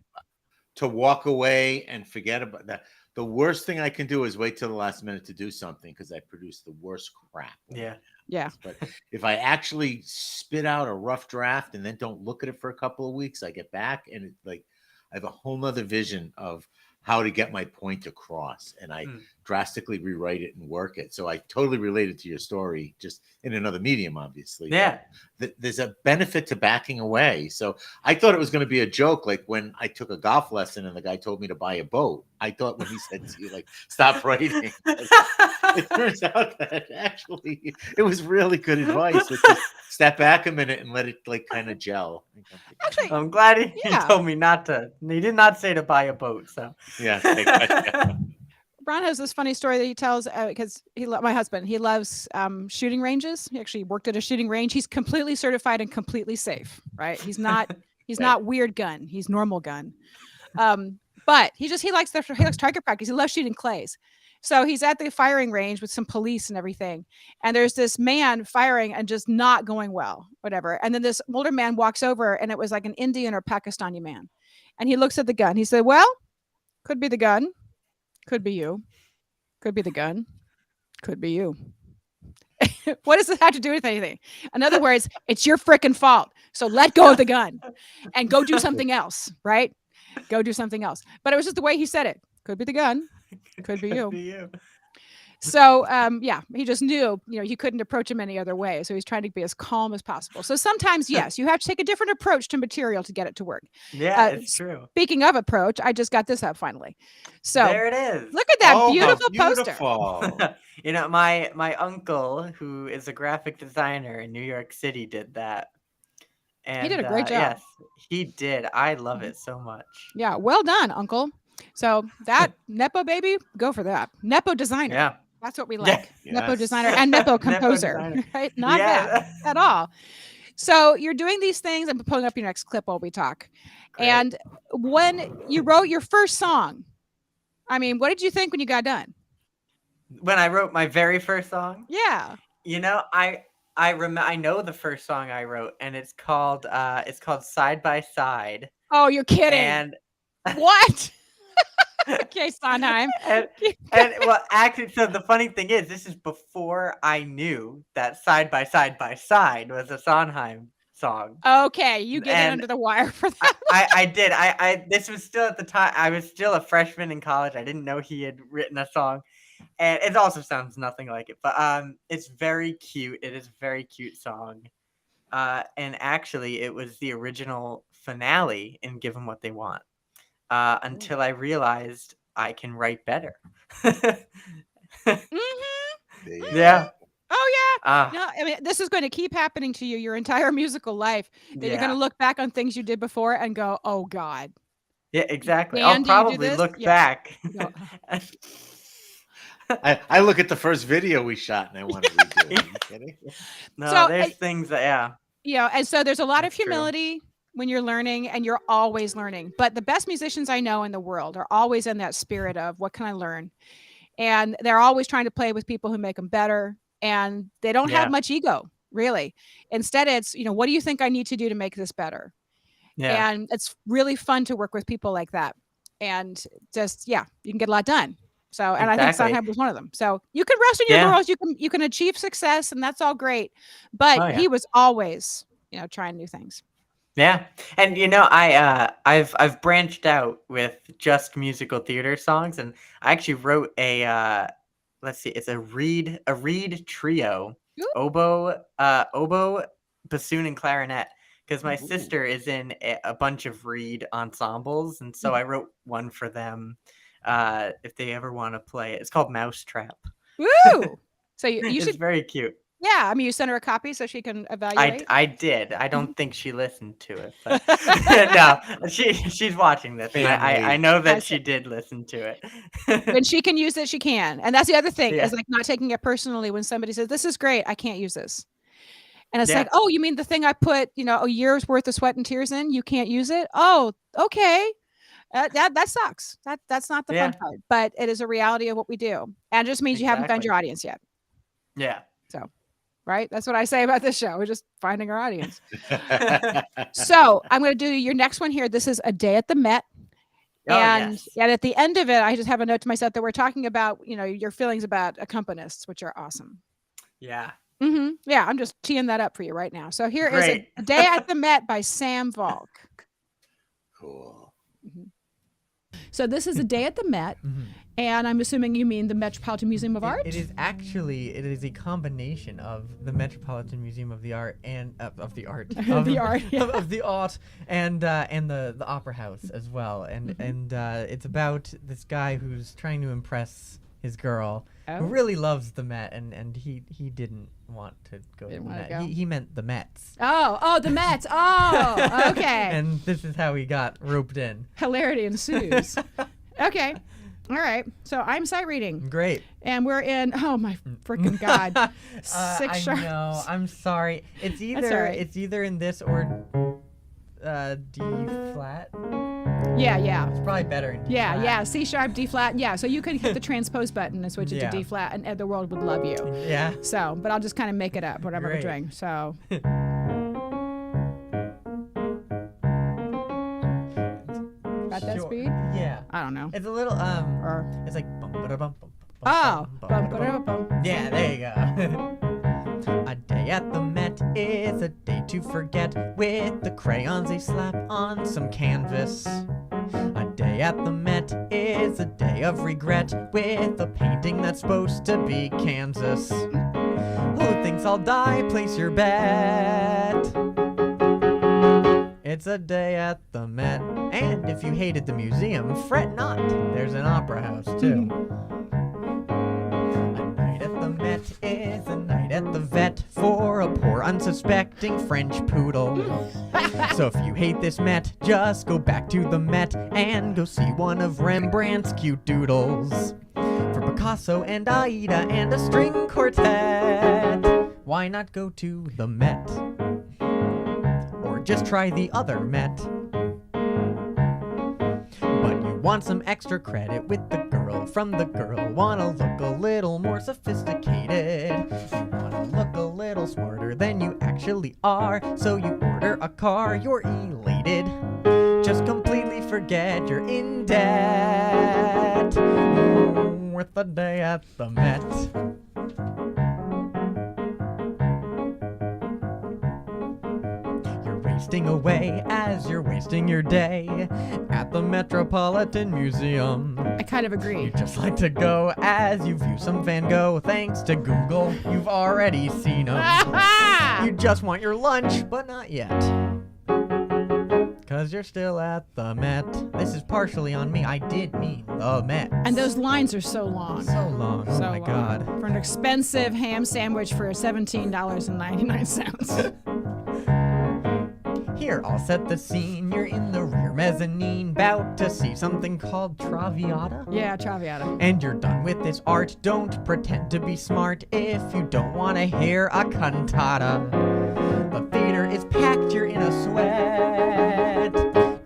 to walk away and forget about that. The worst thing I can do is wait till the last minute to do something because I produce the worst crap. Yeah. Yeah. But if I actually spit out a rough draft and then don't look at it for a couple of weeks, I get back and it's like I have a whole nother vision of how to get my point across, and I drastically rewrite it and work it. So I totally related to your story, just in another medium, obviously. Yeah. There's a benefit to backing away. So I thought it was going to be a joke, like when I took a golf lesson and the guy told me to buy a boat. I thought when he said to you, like, stop writing. It turns out that actually it was really good advice. Which is step back a minute and let it like kind of gel. Actually, I'm glad he yeah. told me not to. He did not say to buy a boat. So yeah. Gotcha. Ron has this funny story that he tells because my husband, he loves shooting ranges. He actually worked at a shooting range. He's completely certified and completely safe, right? He's not not weird gun. He's normal gun. But he likes target practice. He loves shooting clays. So he's at the firing range with some police and everything. And there's this man firing and just not going well, whatever. And then this older man walks over and it was like an Indian or Pakistani man. And he looks at the gun. He said, well, could be the gun. Could be you. Could be the gun. Could be you. What does this have to do with anything? In other words, it's your freaking fault. So let go of the gun and go do something else, right? Go do something else. But it was just the way he said it. Could be the gun. Could be you. So, yeah, he just knew, you couldn't approach him any other way. So he's trying to be as calm as possible. So sometimes, yes, you have to take a different approach to material to get it to work. Yeah, it's true. Speaking of approach, I just got this up finally. So there it is. Look at that beautiful poster. My uncle, who is a graphic designer in New York City, did that. And he did a great job. Yes, he did. I love it so much. Yeah, well done, Uncle. So that Nepo baby, go for that. Nepo designer. Yeah. That's what we like. Yes. Nepo designer and Nepo composer. Right? Not bad at all. So you're doing these things. I'm pulling up your next clip while we talk. Great. And when you wrote your first song, I mean, what did you think when you got done? When I wrote my very first song? Yeah. I know the first song I wrote, and it's called Side by Side. Oh, you're kidding. And what? Okay, Sondheim. and well, actually, so the funny thing is, this is before I knew that Side by Side was a Sondheim song. Okay, you get it under the wire for that. I did. This was still at the time. I was still a freshman in college. I didn't know he had written a song. And it also sounds nothing like it, but it's very cute. It is a very cute song. And actually, it was the original finale in Give 'Em What They Want. Until I realized I can write better. Yeah. Oh yeah. No, I mean, this is going to keep happening to you your entire musical life. That you're going to look back on things you did before and go, "Oh God." Yeah, exactly. Dan, I'll probably look back. I look at the first video we shot and I want to redo it. Are you kidding? No, So, there's things that, and so there's a lot of That's true. humility when you're learning, and you're always learning. But the best musicians I know in the world are always in that spirit of what can I learn? And they're always trying to play with people who make them better. And they don't have much ego, really. Instead, it's, what do you think I need to do to make this better? Yeah. And it's really fun to work with people like that. And just, you can get a lot done. So, and I think Sondheim was one of them. So you can rest on your laurels, you can achieve success, and that's all great. But he was always, trying new things. Yeah. And I've branched out with just musical theater songs, and I actually wrote a it's a reed trio. Ooh. Oboe, bassoon, and clarinet, because my sister is in a bunch of reed ensembles, and so I wrote one for them if they ever want to play it. It's called Mousetrap. Woo! So you It's should very cute. Yeah, I mean, you sent her a copy so she can evaluate. I did. I don't think she listened to it, but no, she's watching this. And I Family. know I that see. she did listen to When it. she can use it, she can. And that's the other thing Yeah. is like not taking it personally when somebody says, "This is great, I can't use this." And it's Yeah. like, "Oh, you mean the thing I put, a year's worth of sweat and tears in? You can't use it? Oh, okay. That sucks. That's not the fun Yeah. part, but it is a reality of what we do. And it just means you haven't found Exactly. your audience yet. Yeah. So, right? That's what I say about this show. We're just finding our audience. So, I'm going to do your next one here. This is A Day at the Met. Oh, And yes. and at the end of it, I just have a note to myself that we're talking about, your feelings about accompanists, which are awesome. Yeah. Yeah, I'm just teeing that up for you right now. So here is Great. A Day at the Met by Sam Valk. Cool. So this is A Day at the Met, and I'm assuming you mean the Metropolitan Museum of Art? It is a combination of the Metropolitan Museum of the Art and of the art Of the art, yeah. of the art and the Opera House as well. And it's about this guy who's trying to impress his girl who really loves the Met, and he didn't want to go to the wanna Met. go? He meant the Mets. Oh, the Mets. Oh, okay. And this is how he got roped in. Hilarity ensues. Okay. All right. So I'm sight reading. Great. And we're in, oh my freaking God. Six I sharps. know. I'm sorry. It's all either right. it's either in this or D flat. Yeah. It's probably better in D flat. Yeah. C sharp, D flat. Yeah. So you could hit the transpose button and switch it Yeah. to D flat, and the world would love you. Yeah. So, but I'll just kind of make it up, whatever we're Great. doing. So. About that Sure. speed? Yeah. I don't know. It's a little Or, it's like bum ba da bum bum. oh. bum, ba da bum. Bum-ba-da-bum. Yeah, there you go. A day at the Met is a day to forget. With the crayons they slap on some canvas. A day at the Met is a day of regret. With a painting that's supposed to be Kansas. Who thinks I'll die? Place your bet. It's a day at the Met. And if you hated the museum, fret not. There's an opera house too. A night at the Met is a night at the vet for a poor unsuspecting French poodle. So if you hate this Met, just go back to the Met and go see one of Rembrandt's cute doodles. For Picasso and Aida and a string quartet, why not go to the Met? Or just try the other Met. But you want some extra credit with the girl. From the girl, wanna look a little more sophisticated. You wanna look a little smarter than you actually are. So you order a car, you're elated. Just completely forget you're in debt. Worth a day at the Met. Wasting away as you're wasting your day at the Metropolitan Museum. I kind of agree. You'd just like to go as you view some Van Gogh. Thanks to Google, you've already seen them. You just want your lunch, but not yet. Cause you're still at the Met. This is partially on me. I did mean the Met. And those lines are so long. So long. Oh So my long. God. For an expensive ham sandwich for $17.99. Here, I'll set the scene. You're in the rear mezzanine, bout to see something called Traviata. Yeah, Traviata. And you're done with this art. Don't pretend to be smart if you don't want to hear a cantata. The theater is packed, you're in a sweat.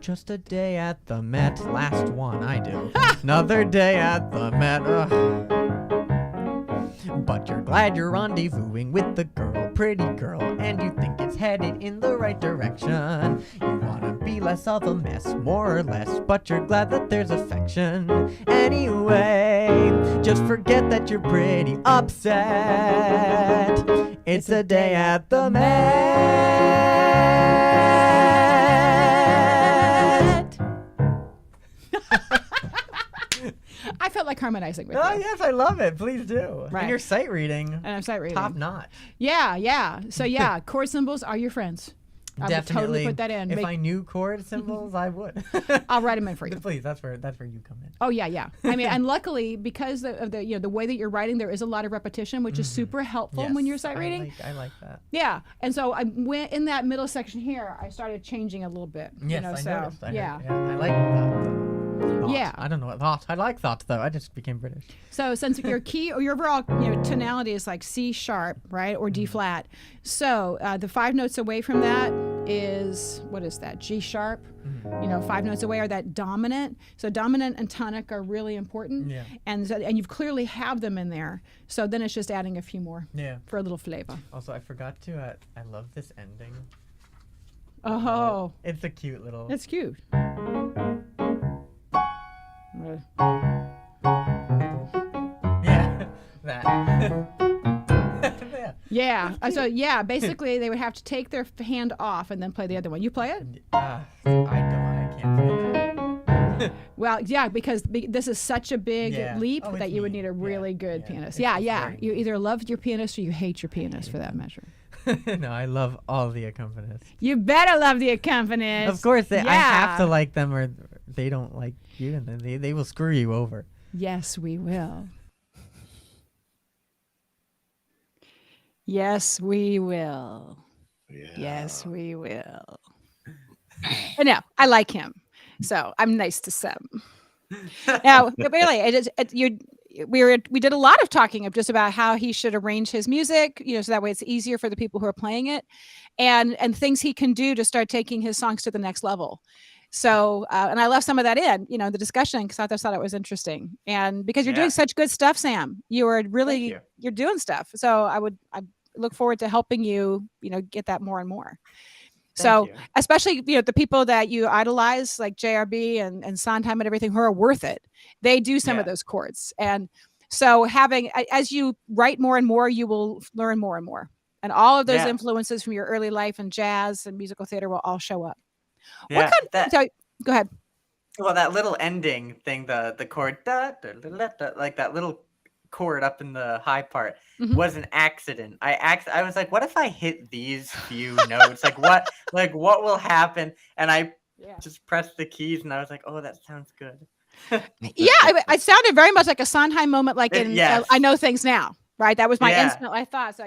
Just a day at the Met. Last one, I do. Another day at the Met. Ugh. But you're glad you're rendezvousing with the girl, pretty girl, and you think it's headed in the right direction. You wanna be less of a mess, more or less, but you're glad that there's affection. Anyway, just forget that you're pretty upset. It's a day at the Met. I felt like harmonizing with Oh, you. yes, I love it. Please do. Right. And your sight reading, And I'm sight reading. top notch. Yeah. So yeah, chord symbols are your friends. I would totally put that in. If I knew chord symbols, I would. I'll write them in for you. Please, that's where you come in. Oh yeah. I mean, and luckily because of the the way that you're writing, there is a lot of repetition, which is super helpful when you're sight reading. I like that. Yeah, and so I went in that middle section here. I started changing a little bit. Yes, I noticed. I like that. Thought. Yeah. I don't know what thought. I like thought though. I just became British. So since your key or your overall tonality is like C sharp, right, or D flat, so the 5 notes away from that is, what is that? G sharp. 5 notes away are that dominant. So dominant and tonic are really important. Yeah. And you've clearly have them in there. So then it's just adding a few more. Yeah. For a little flavor. Also, I forgot to. I love this ending. Oh. It's a cute little. It's cute. Yeah. That. Yeah. So yeah, basically they would have to take their hand off and then play the other one. You play it? I can't play that. Well, yeah, because this is such a big leap that you would need a really good pianist. Yeah. You either love your pianist or you hate your pianist for that measure. No, I love all the accompanists. You better love the accompanists. Of course, I have to like them or they don't like you, and they will screw you over. Yes, we will. Yes, we will. Yeah. Yes, we will. And no, I like him, so I'm nice to some. Now, really, we did a lot of talking of just about how he should arrange his music, so that way it's easier for the people who are playing it, and things he can do to start taking his songs to the next level. So, and I left some of that in, the discussion because I thought it was interesting, and because you're doing such good stuff, Sam, you're doing stuff. So I look forward to helping you, get that more and more. So especially, the people that you idolize, like JRB and Sondheim and everything, who are worth it. They do some of those chords. And so as you write more and more, you will learn more and more. And all of those influences from your early life in jazz and musical theater will all show up. Yeah, go ahead. Well, that little ending thing, the chord, like that little chord up in the high part was an accident. I was like, what if I hit these few notes? Like what will happen? And I just pressed the keys and I was like, oh, that sounds good. It sounded very much like a Sondheim moment, like in I Know Things Now, right? That was my instant. I thought so,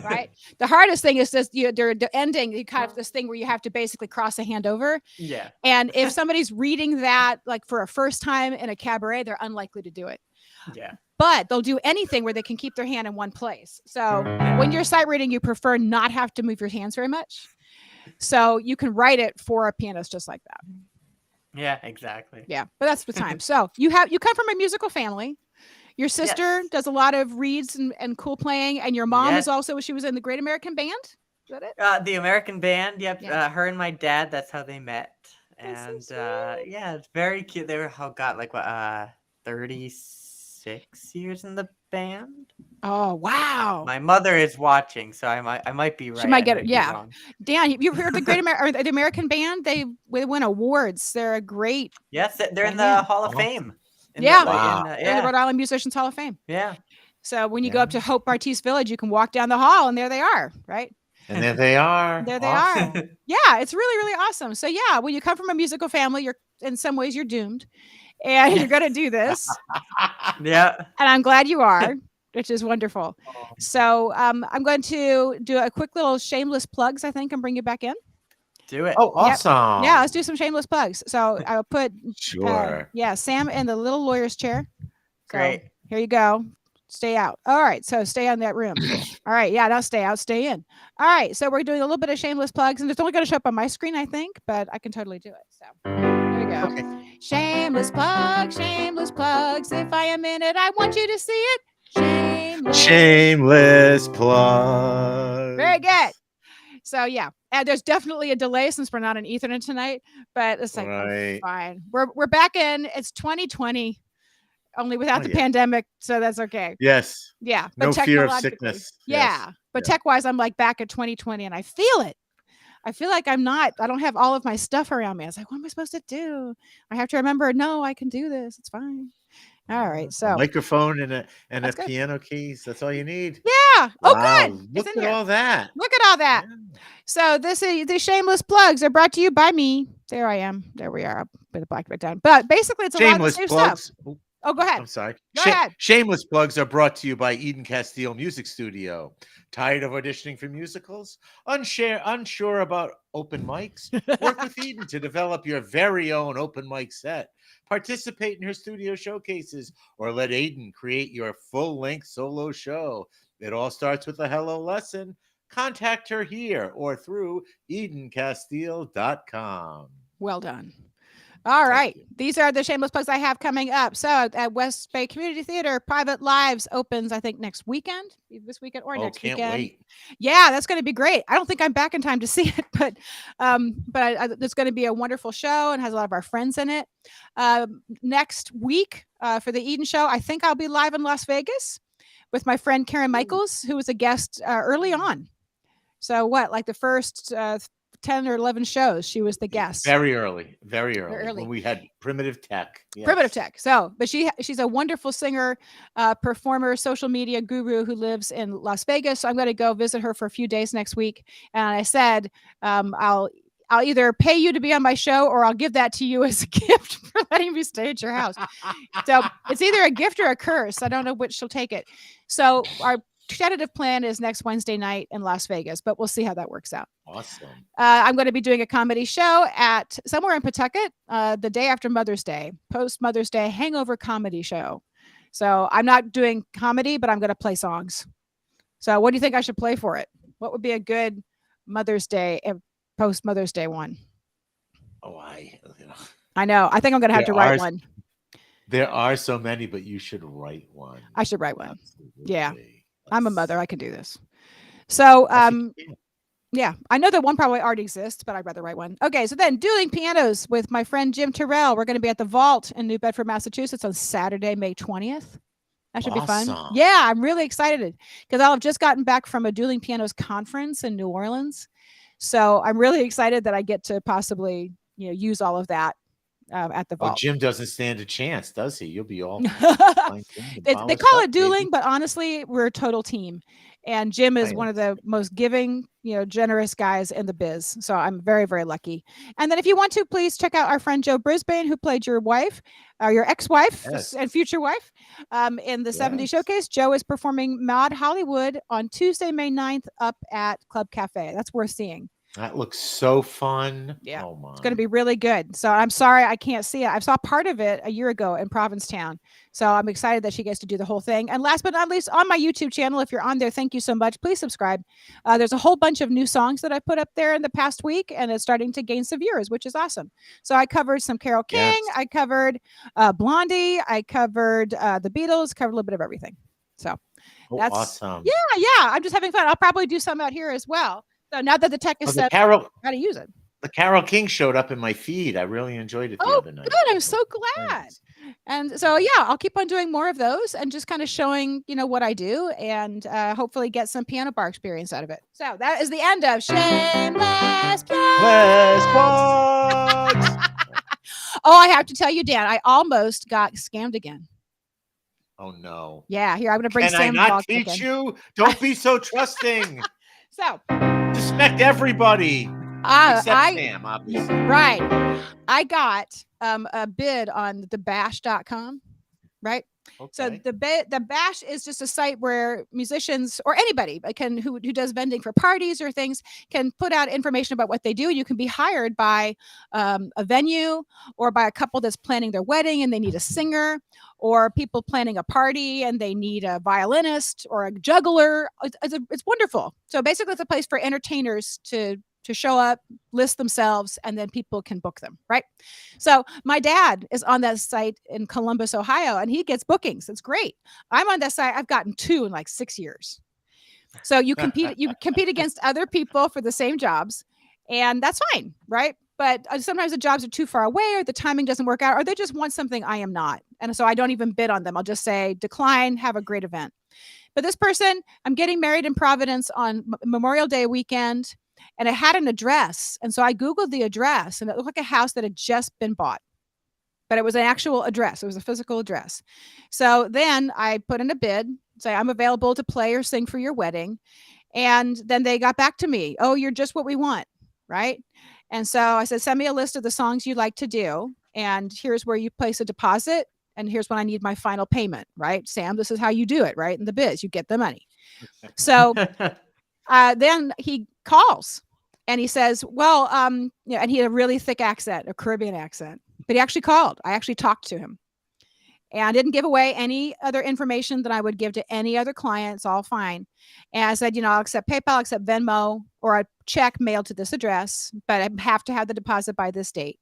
Right. The hardest thing is this, the ending, you kind of this thing where you have to basically cross a hand over. Yeah. And if somebody's reading that like for a first time in a cabaret, they're unlikely to do it. Yeah. But they'll do anything where they can keep their hand in one place. So when you're sight reading, you prefer not have to move your hands very much. So you can write it for a pianist just like that. Yeah, exactly. Yeah. But that's the time. So you come from a musical family. Your sister does a lot of reeds and cool playing, and your mom is also, she was in the Great American Band. Is that it? The American Band, her and my dad, that's how they met. And it's very cute. They were 36 years in the band. Oh wow! My mother is watching, so I might be right. She might get it. Yeah, Dan, you heard the the American Band? They win awards. They're a great. Yes, they're in the Hall of Fame. In the Rhode Island Musicians Hall of Fame. Yeah. So when you go up to Hope Artiste Village, you can walk down the hall, and there they are, right? And there they are. There they are. Yeah, it's really, really awesome. So yeah, when you come from a musical family, you're in some ways you're doomed, and you're going to do this. Yeah. And I'm glad you are, which is wonderful. So I'm going to do a quick little shameless plugs, I think, and bring you back in. Do it. Oh, awesome. Yeah, let's do some shameless plugs. So I'll put Sam in the little lawyer's chair. So, great. Here you go. Stay out. All right. So stay in that room. All right. Yeah, not stay out, stay in. All right. So we're doing a little bit of shameless plugs, and it's only going to show up on my screen, I think, but I can totally do it. So here we go. Okay. Shameless plugs. If I am in it, I want you to see it. Shameless plug. Very good. So yeah, and there's definitely a delay since we're not in Ethernet tonight, but it's like fine. We're back in. It's 2020, only without the pandemic, so that's okay. Yes. Yeah. But no fear of sickness. Yeah. Yes. But tech-wise, I'm like back at 2020, and I feel it. I feel like I don't have all of my stuff around me. I was like, what am I supposed to do? I have to remember, no, I can do this. It's fine. All right. A So microphone and a that's good. piano keys. That's all you need. Yeah. Oh, Wow, good. It's look in at here. all that. Look at all that. Yeah. So these shameless plugs are brought to you by me. There I am. There we are. I'll put the black back down. But basically, it's a lot of the Shameless same stuff. plugs. Oh, Oh, go ahead. I'm sorry. Go ahead. Shameless plugs are brought to you by Eden Casteel Music Studio. Tired of auditioning for musicals? Unsure about open mics? Work with Eden to develop your very own open mic set. Participate in her studio showcases or let Eden create your full-length solo show. It all starts with a hello lesson. Contact her here or through edencasteel.com. Well done. All right. you. These are the shameless plugs I have coming up. So at West Bay Community Theater, Private Lives opens, I think, next weekend, this weekend or next Can't weekend. wait. Yeah, that's going to be great. I don't think I'm back in time to see it, but it's going to be a wonderful show and has a lot of our friends in it. Next week for the Eden show, I think I'll be live in Las Vegas with my friend Karen Michaels, who was a guest early on. So like the first 10 or 11 shows, she was the guest. Very early when we had Primitive Tech. Yes. Primitive Tech. So, but she's a wonderful singer, performer, social media guru who lives in Las Vegas. So I'm going to go visit her for a few days next week. And I said, I'll either pay you to be on my show or I'll give that to you as a gift for letting me stay at your house. So it's either a gift or a curse. I don't know which she'll take it. So our tentative plan is next Wednesday night in Las Vegas, but we'll see how that works out. Awesome. I'm going to be doing a comedy show at somewhere in Pawtucket the day after Mother's Day, post Mother's Day hangover comedy show. So I'm not doing comedy, but I'm going to play songs. So what do you think I should play for it? What would be a good Mother's Day and post Mother's Day one? Oh, I know. I think I'm going to have to write one. There are so many, but you should write one. I should write one. Absolutely. Yeah. I'm a mother. I can do this. So, yeah, I know that one probably already exists, but I'd rather write one. Okay, so then dueling pianos with my friend Jim Terrell. We're going to be at the Vault in New Bedford, Massachusetts on Saturday, May 20th. That should be fun. Yeah, I'm really excited because I'll have just gotten back from a dueling pianos conference in New Orleans. So I'm really excited that I get to possibly, use all of that at the Vault. Oh, Jim doesn't stand a chance, does he? You'll be all they call it dueling, but honestly, we're a total team. And Jim is one of the most giving, generous guys in the biz. So I'm very, very lucky. And then if you want to, please check out our friend Joe Brisbane, who played your wife, or your ex-wife and future wife in the 70s Showcase. Joe is performing Maud Hollywood on Tuesday, May 9th up at Club Cafe. That's worth seeing. That looks so fun. Yeah. Oh my. It's going to be really good. So I'm sorry I can't see it. I saw part of it a year ago in Provincetown. So I'm excited that she gets to do the whole thing. And last but not least, on my YouTube channel, if you're on there, thank you so much. Please subscribe. There's a whole bunch of new songs that I put up there in the past week, and it's starting to gain some viewers, which is awesome. So I covered some Carole King. I covered Blondie. I covered the Beatles, covered a little bit of everything. So that's awesome. Yeah. I'm just having fun. I'll probably do some out here as well. So now that the tech is set, how to use it. The Carole King showed up in my feed. I really enjoyed it the other night. Good. I'm so glad. And so, I'll keep on doing more of those and just kind of showing, what I do and hopefully get some piano bar experience out of it. So that is the end of Shameless Plugs. Oh, I have to tell you, Dan, I almost got scammed again. Oh, no. Yeah. Here, I'm going to bring Sam. Can I not teach you? Don't be so trusting. So. Respect everybody. Except Sam, obviously. Right. I got a bid on thebash.com, right? Okay. So the Bash is just a site where musicians or anybody who does vending for parties or things can put out information about what they do. You can be hired by a venue or by a couple that's planning their wedding and they need a singer, or people planning a party and they need a violinist or a juggler. It's wonderful. So basically, it's a place for entertainers to show up, list themselves, and then people can book them, right? So my dad is on that site in Columbus, Ohio, and he gets bookings. It's great. I'm on that site. I've gotten 2 in like 6 years. So you compete against other people for the same jobs, and that's fine, right? But sometimes the jobs are too far away, or the timing doesn't work out, or they just want something I am not. And so I don't even bid on them. I'll just say, decline, have a great event. But this person, I'm getting married in Providence on Memorial Day weekend. And it had an address. And so I Googled the address and it looked like a house that had just been bought. but it was an actual address. It was a physical address. So then I put in a bid, say I'm available to play or sing for your wedding. And then they got back to me. Oh, you're just what we want. Right. And so I said, send me a list of the songs you'd like to do. And here's where you place a deposit. And here's when I need my final payment. Right. Sam, this is how you do it. Right. In the biz, you get the money. So then he calls and he says, well, and he had a really thick accent, a Caribbean accent, but he actually called. I actually talked to him. And I didn't give away any other information that I would give to any other client. It's all fine. And I said, I'll accept PayPal, I'll accept Venmo, or a check mailed to this address, but I have to have the deposit by this date.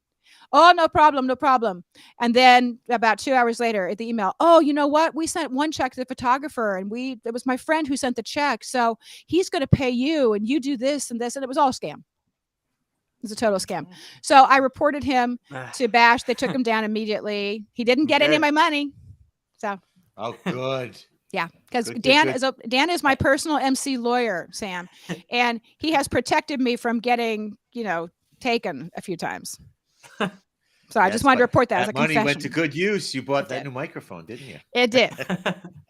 Oh, no problem, no problem. And then about 2 hours later at the email, oh, you know what? We sent one check to the photographer and it was my friend who sent the check. So he's going to pay you and you do this and this. And it was all a scam. It was a total scam. So I reported him to Bash. They took him down immediately. He didn't get any of my money. So. Oh, good. Yeah, because Dan is my personal MC lawyer, Sam, and he has protected me from getting, taken a few times. So I just wanted to report that as a confession. Money went to good use. You bought that new microphone, didn't you? It did.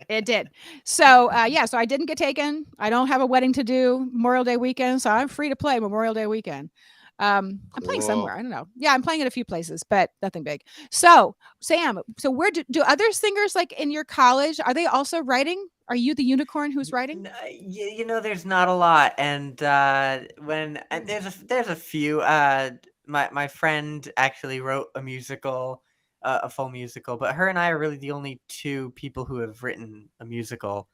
It did. So so I didn't get taken. I don't have a wedding to do Memorial Day weekend, so I'm free to play Memorial Day weekend. I'm playing somewhere. I don't know. Yeah, I'm playing at a few places, but nothing big. So Sam, where do other singers like in your college, are they also writing? Are you the unicorn who's writing? There's not a lot. And there's a few, my friend actually wrote a musical, a full musical, but her and I are really the only two people who have written a musical.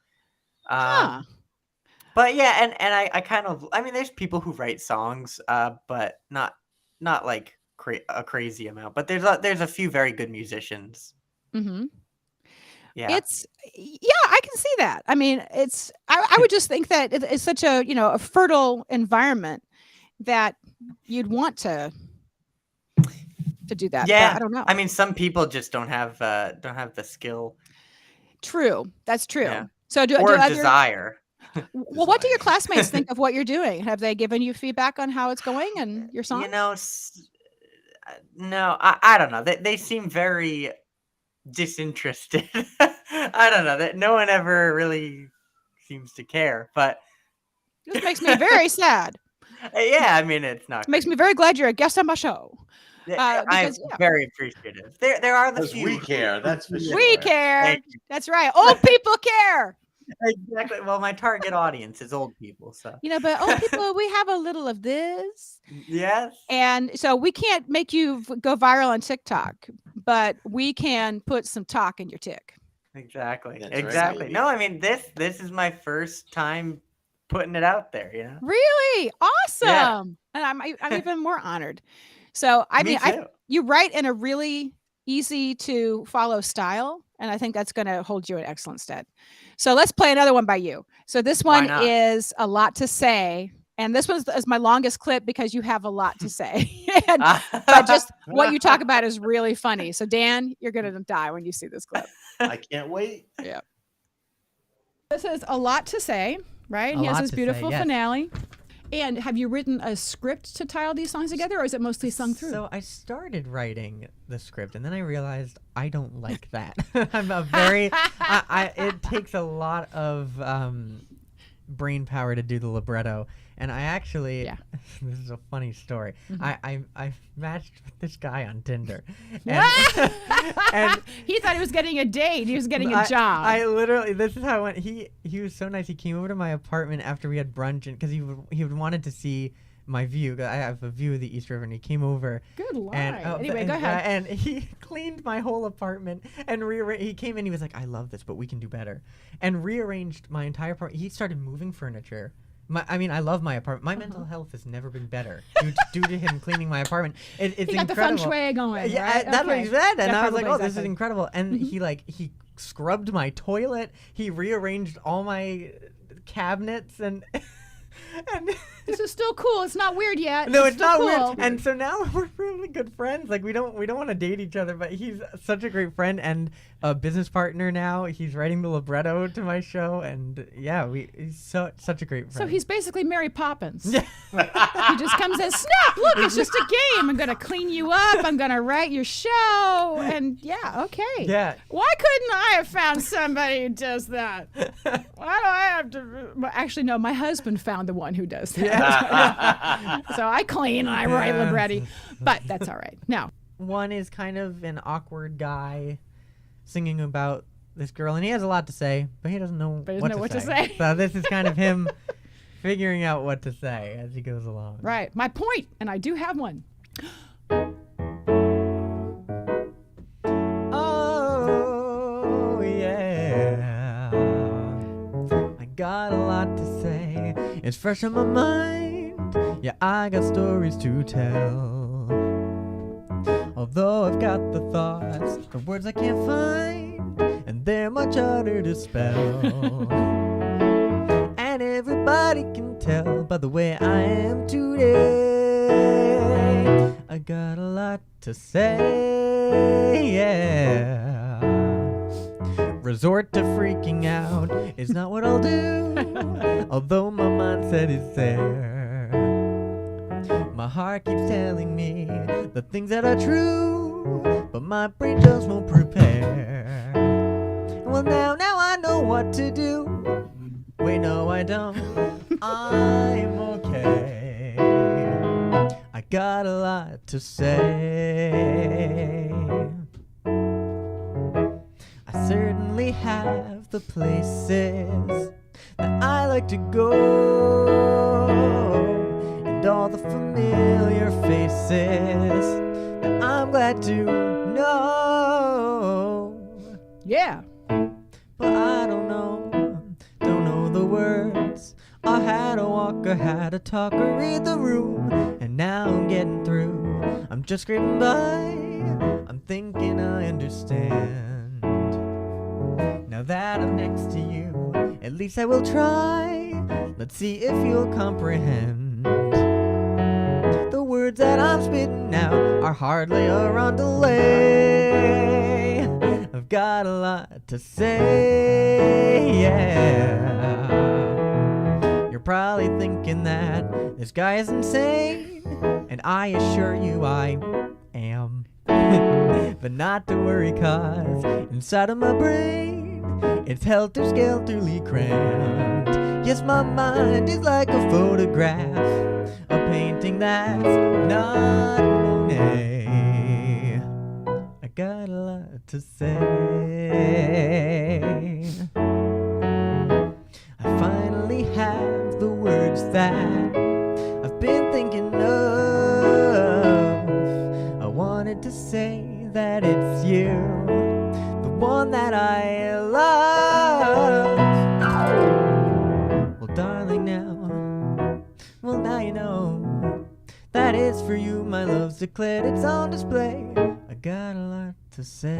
But yeah, and I kind of, there's people who write songs, but not like a crazy amount. But there's a few very good musicians. Mm-hmm. Yeah, I can see that. I would just think that it's such a a fertile environment that you'd want to do that. Yeah, but I don't know. Some people just don't have the skill. True, that's true. Yeah. So do desire. Well, what do your classmates think of what you're doing? Have they given you feedback on how it's going and your song? No, I don't know. They seem very disinterested. I don't know. That no one ever really seems to care. But this makes me very sad. Yeah, it's not. It makes me very glad you're a guest on my show. I'm very appreciative. There are the few. We care. That's for sure. We care. That's right. Old people care. Exactly. Well, my target audience is old people, so but old people, we have a little of this. Yes. And so we can't make you go viral on TikTok, but we can put some talk in your tick. Exactly. That's exactly. right. No, this is my first time putting it out there. Really awesome. Yeah. And I'm even more honored. So you write in a really easy to follow style, and I think that's going to hold you in excellent stead. So let's play another one by you. So this one is A Lot to Say. And this one is my longest clip because you have a lot to say. But just what you talk about is really funny. So Dan, you're going to die when you see this clip. I can't wait. Yeah. This is A Lot to Say, right? And he has this beautiful finale. And have you written a script to tie all these songs together, or is it mostly sung through? So I started writing the script, and then I realized I don't like that. I'm a very, it takes a lot of brain power to do the libretto. And I actually, this is a funny story. Mm-hmm. I matched with this guy on Tinder. And he thought he was getting a date. He was getting a job. I literally, this is how it went. He was so nice. He came over to my apartment after we had brunch, and because he wanted to see my view. I have a view of the East River, and he came over. Good Lord. Anyway, go ahead. And he cleaned my whole apartment and he came in. He was like, "I love this, but we can do better," and rearranged my entire apartment. He started moving furniture. I love my apartment. My mental health has never been better due to him cleaning my apartment. It's got incredible. The feng shui going. Yeah, right? That's what he said, and I was like, "Oh, exactly. This is incredible." And he scrubbed my toilet. He rearranged all my cabinets, and And This is still cool. It's not weird yet. no, it's still not cool. weird. And so now we're really good friends. Like we don't want to date each other, but he's such a great friend and a business partner now. He's writing the libretto to my show, and yeah, he's such a great friend. So he's basically Mary Poppins. Yeah. He just comes in, snap, look, it's just a game. I'm going to clean you up. I'm going to write your show. And yeah, okay. Yeah. Why couldn't I have found somebody who does that? Why do I have to? Well, actually, no, my husband found the one who does that. Yeah. So I clean and I write libretti. But that's all right. Now, One is kind of an awkward guy singing about this girl, and he has a lot to say, but he doesn't know, what to say. So this is kind of him figuring out what to say as he goes along. right, my point, and I do have one. Oh, yeah. I got a lot to say. It's fresh on my mind. Yeah, I got stories to tell. Although I've got the thoughts, the words I can't find, and they're much harder to spell. And everybody can tell by the way I am today. I got a lot to say, yeah. Resort to freaking out is not what I'll do, although my mindset is there. My heart keeps telling me the things that are true, but my brain just won't prepare. Well, now I know what to do. Wait, no, I don't. I'm okay. I got a lot to say. I certainly have the places that I like to go, and all the familiar faces that I'm glad to know. Yeah. But I don't know the words, or how to walk, or how to talk, or read the room. And now I'm getting through. I'm just scraping by. I'm thinking I understand. Now that I'm next to you, at least I will try. Let's see if you'll comprehend. The words that I'm spitting out are hardly a delay. I've got a lot to say, yeah. You're probably thinking that this guy is insane, and I assure you I am. But not to worry, cause inside of my brain it's helter-skelterly crammed. Yes, my mind is like a photograph, a painting that's not Monet. I got a lot to say. I finally have the words that I've been thinking of. I wanted to say that it's you, the one that I love. Well, darling, now you know that is for you. My love's declared, it's on display. I got a lot to say.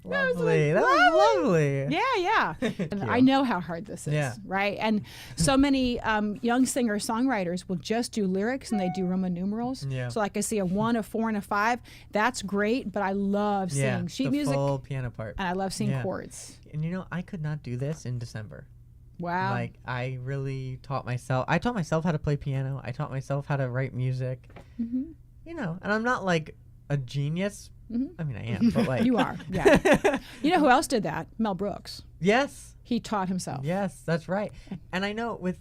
Lovely. That was lovely. Yeah. And you. I know how hard this is, Yeah. right? And so many young singer-songwriters will just do lyrics and they do Roman numerals. Yeah. So like I see a 1, a 4, and a 5. That's great, but I love singing sheet the music full piano part. and I love singing Yeah. chords. And you know, I could not do this in December. Wow. Like, I really taught myself how to play piano. I taught myself how to write music. hmm You know, and I'm not like a genius. hmm I mean, I am, but like You are, yeah. You know who else did that? Mel Brooks. Yes. He taught himself. Yes, that's right. And I know with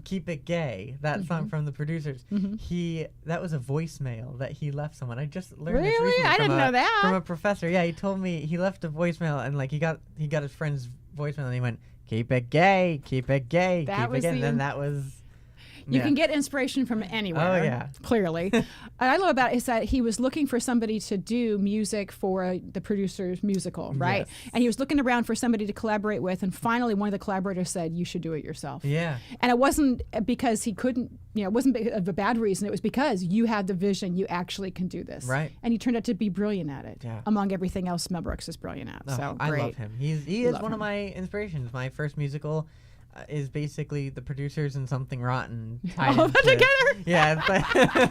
Keep It Gay, that song from the producers, that was a voicemail that he left someone. I just learned this Really? recently I didn't know that. from a professor. Yeah, he told me he left a voicemail and like he got his friend's voicemail and he went, "Keep it gay, keep it gay, That keep it was gay." And the then that was You Yeah. can get inspiration from anywhere. Oh, yeah. Clearly. What I love about it is that he was looking for somebody to do music for the producer's musical, right? Yes. And he was looking around for somebody to collaborate with, and finally one of the collaborators said, "You should do it yourself." Yeah. And it wasn't because he couldn't, it wasn't of a bad reason. It was because you had the vision. You actually can do this. Right. And he turned out to be brilliant at it. Yeah. among everything else Mel Brooks is brilliant at. Oh, So I great. love him. He is Love one him. of my inspirations. My first musical is basically the producers and Something Rotten tied All of it into- together? Yeah.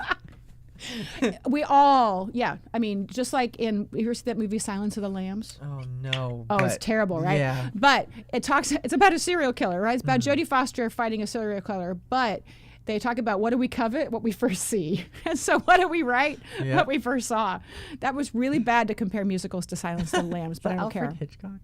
We all, I mean, just like in, you ever see that movie Silence of the Lambs? Oh no. Oh, it's but- terrible, right? Yeah. But it's about a serial killer, right? It's about Mm-hmm. Jodie Foster fighting a serial killer, but they talk about what do we covet? What we first see. And so what do we write? Yeah. What we first saw. That was really bad to compare musicals to Silence of the Lambs, but I don't Alfred care. Hitchcock.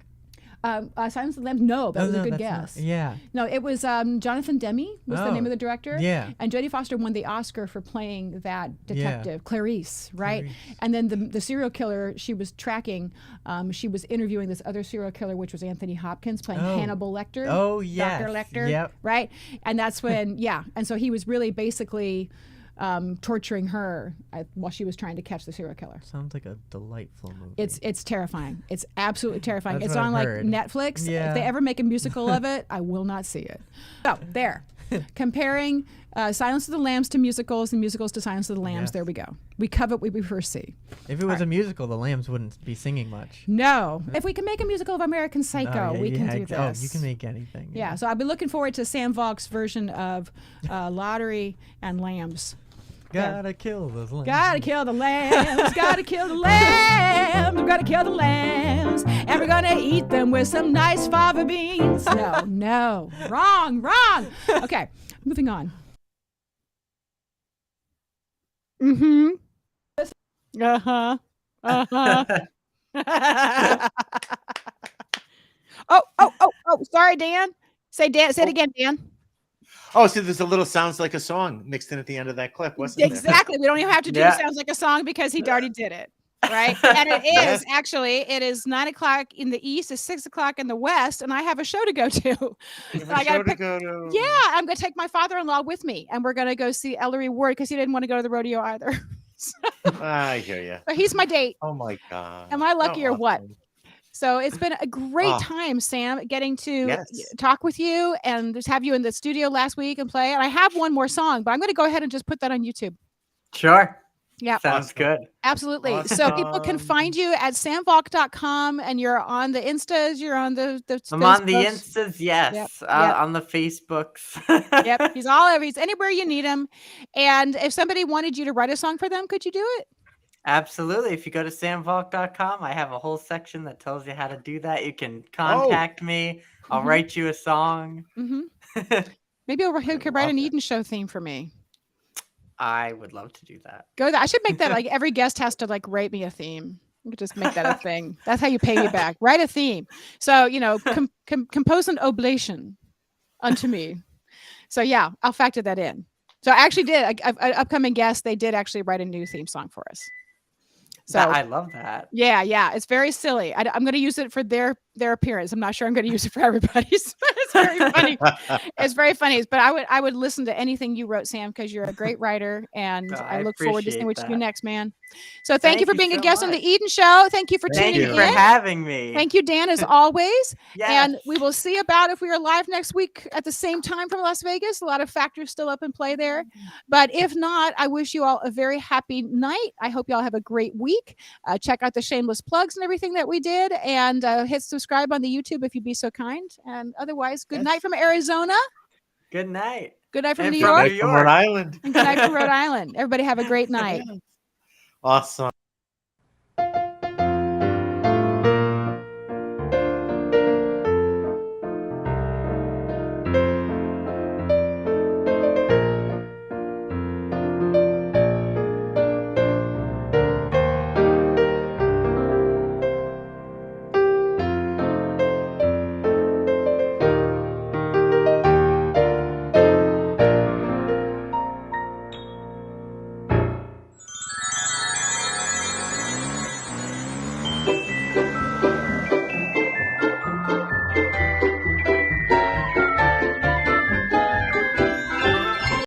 Silence of the Lambs, no, that was a good that's guess. not- yeah. No, it was Jonathan Demme was the Oh, name of the director. yeah. And Jodie Foster won the Oscar for playing that detective, Clarice, right? Clarice. And then the serial killer she was tracking, she was interviewing this other serial killer, which was Anthony Hopkins playing Oh. Hannibal Lecter. Oh, yes. Dr. Lecter. Yep. Right? And that's when, and so he was really basically torturing her while she was trying to catch the serial killer. Sounds like a delightful movie. It's terrifying. It's absolutely terrifying. That's It's what on I've like heard. Netflix. Yeah. If they ever make a musical of it, I will not see it. So there, comparing Silence of the Lambs to musicals and musicals to Silence of the Lambs. Yes. There we go. We covet what we first see. If it was a musical, the Lambs wouldn't be singing much. No, if we can make a musical of American Psycho, Oh, yeah, we can yeah, do this. Oh, you can make anything. Yeah, so I've been looking forward to Sam Valk's version of Lottery and Lambs. Gotta kill those lambs. Gotta kill the lambs, gotta kill the lambs, we gotta kill the lambs, and we're gonna eat them with some nice fava beans. No, wrong. Okay, moving on. Uh-huh. Oh, sorry, Dan. Say it again, Dan. Oh, so there's a little sounds like a song mixed in at the end of that clip, wasn't there? Exactly. We don't even have to do Yeah. Sounds Like a Song because he already did it. Right. And it is actually, it is 9 o'clock in the east, it's 6 o'clock in the west, and I have a show to go to. You have So I a gotta show to pick- go to. Yeah, I'm going to take my father-in-law with me, and we're going to go see Ellery Ward because he didn't want to go to the rodeo either. I hear you. So he's my date. Oh my God. Am I lucky or what? awesome. So it's been a great Oh. time, Sam, getting to Yes. talk with you and just have you in the studio last week and play. And I have one more song, but I'm going to go ahead and just put that on YouTube. Sure. Yeah. Sounds Awesome. good. Absolutely. So people can find you at samvalk.com, and you're on the Instas, you're on the I'm on the Facebooks. Instas, yes. Yep. On the Facebooks. Yep, he's all over. He's anywhere you need him. And if somebody wanted you to write a song for them, could you do it? Absolutely. If you go to samvalk.com, I have a whole section that tells you how to do that. You can contact me. I'll Mhm. write you a song. Hmm. Maybe he could write an Eden show theme for me. I would love to do that. Go that. I should make that like every guest has to like write me a theme. You could just make that a thing. That's how you pay me back. Write a theme. So compose an oblation unto me. So yeah, I'll factor that in. So I actually did. An upcoming guest, they did actually write a new theme song for us. So I love that. yeah, it's very silly. I'm going to use it for their appearance. I'm not sure I'm going to use it for everybody's. But it's very funny. It's very funny. But I would listen to anything you wrote, Sam, because you're a great writer, and Oh, I I look forward to seeing what appreciate you do that. next, man. So thank you for being a so guest on the much. Eden Show. Thank you for Thank tuning you in. for having me. Thank you, Dan, as always. Yes. And we will see about if we are live next week at the same time from Las Vegas. A lot of factors still up in play there. But if not, I wish you all a very happy night. I hope you all have a great week. Check out the shameless plugs and everything that we did. And hit subscribe on the YouTube if you'd be so kind. And otherwise, good Yes. night from Arizona. Good night. Good night from And New from York. New From Rhode Island. And good night from Rhode Island. Everybody have a great night. Awesome.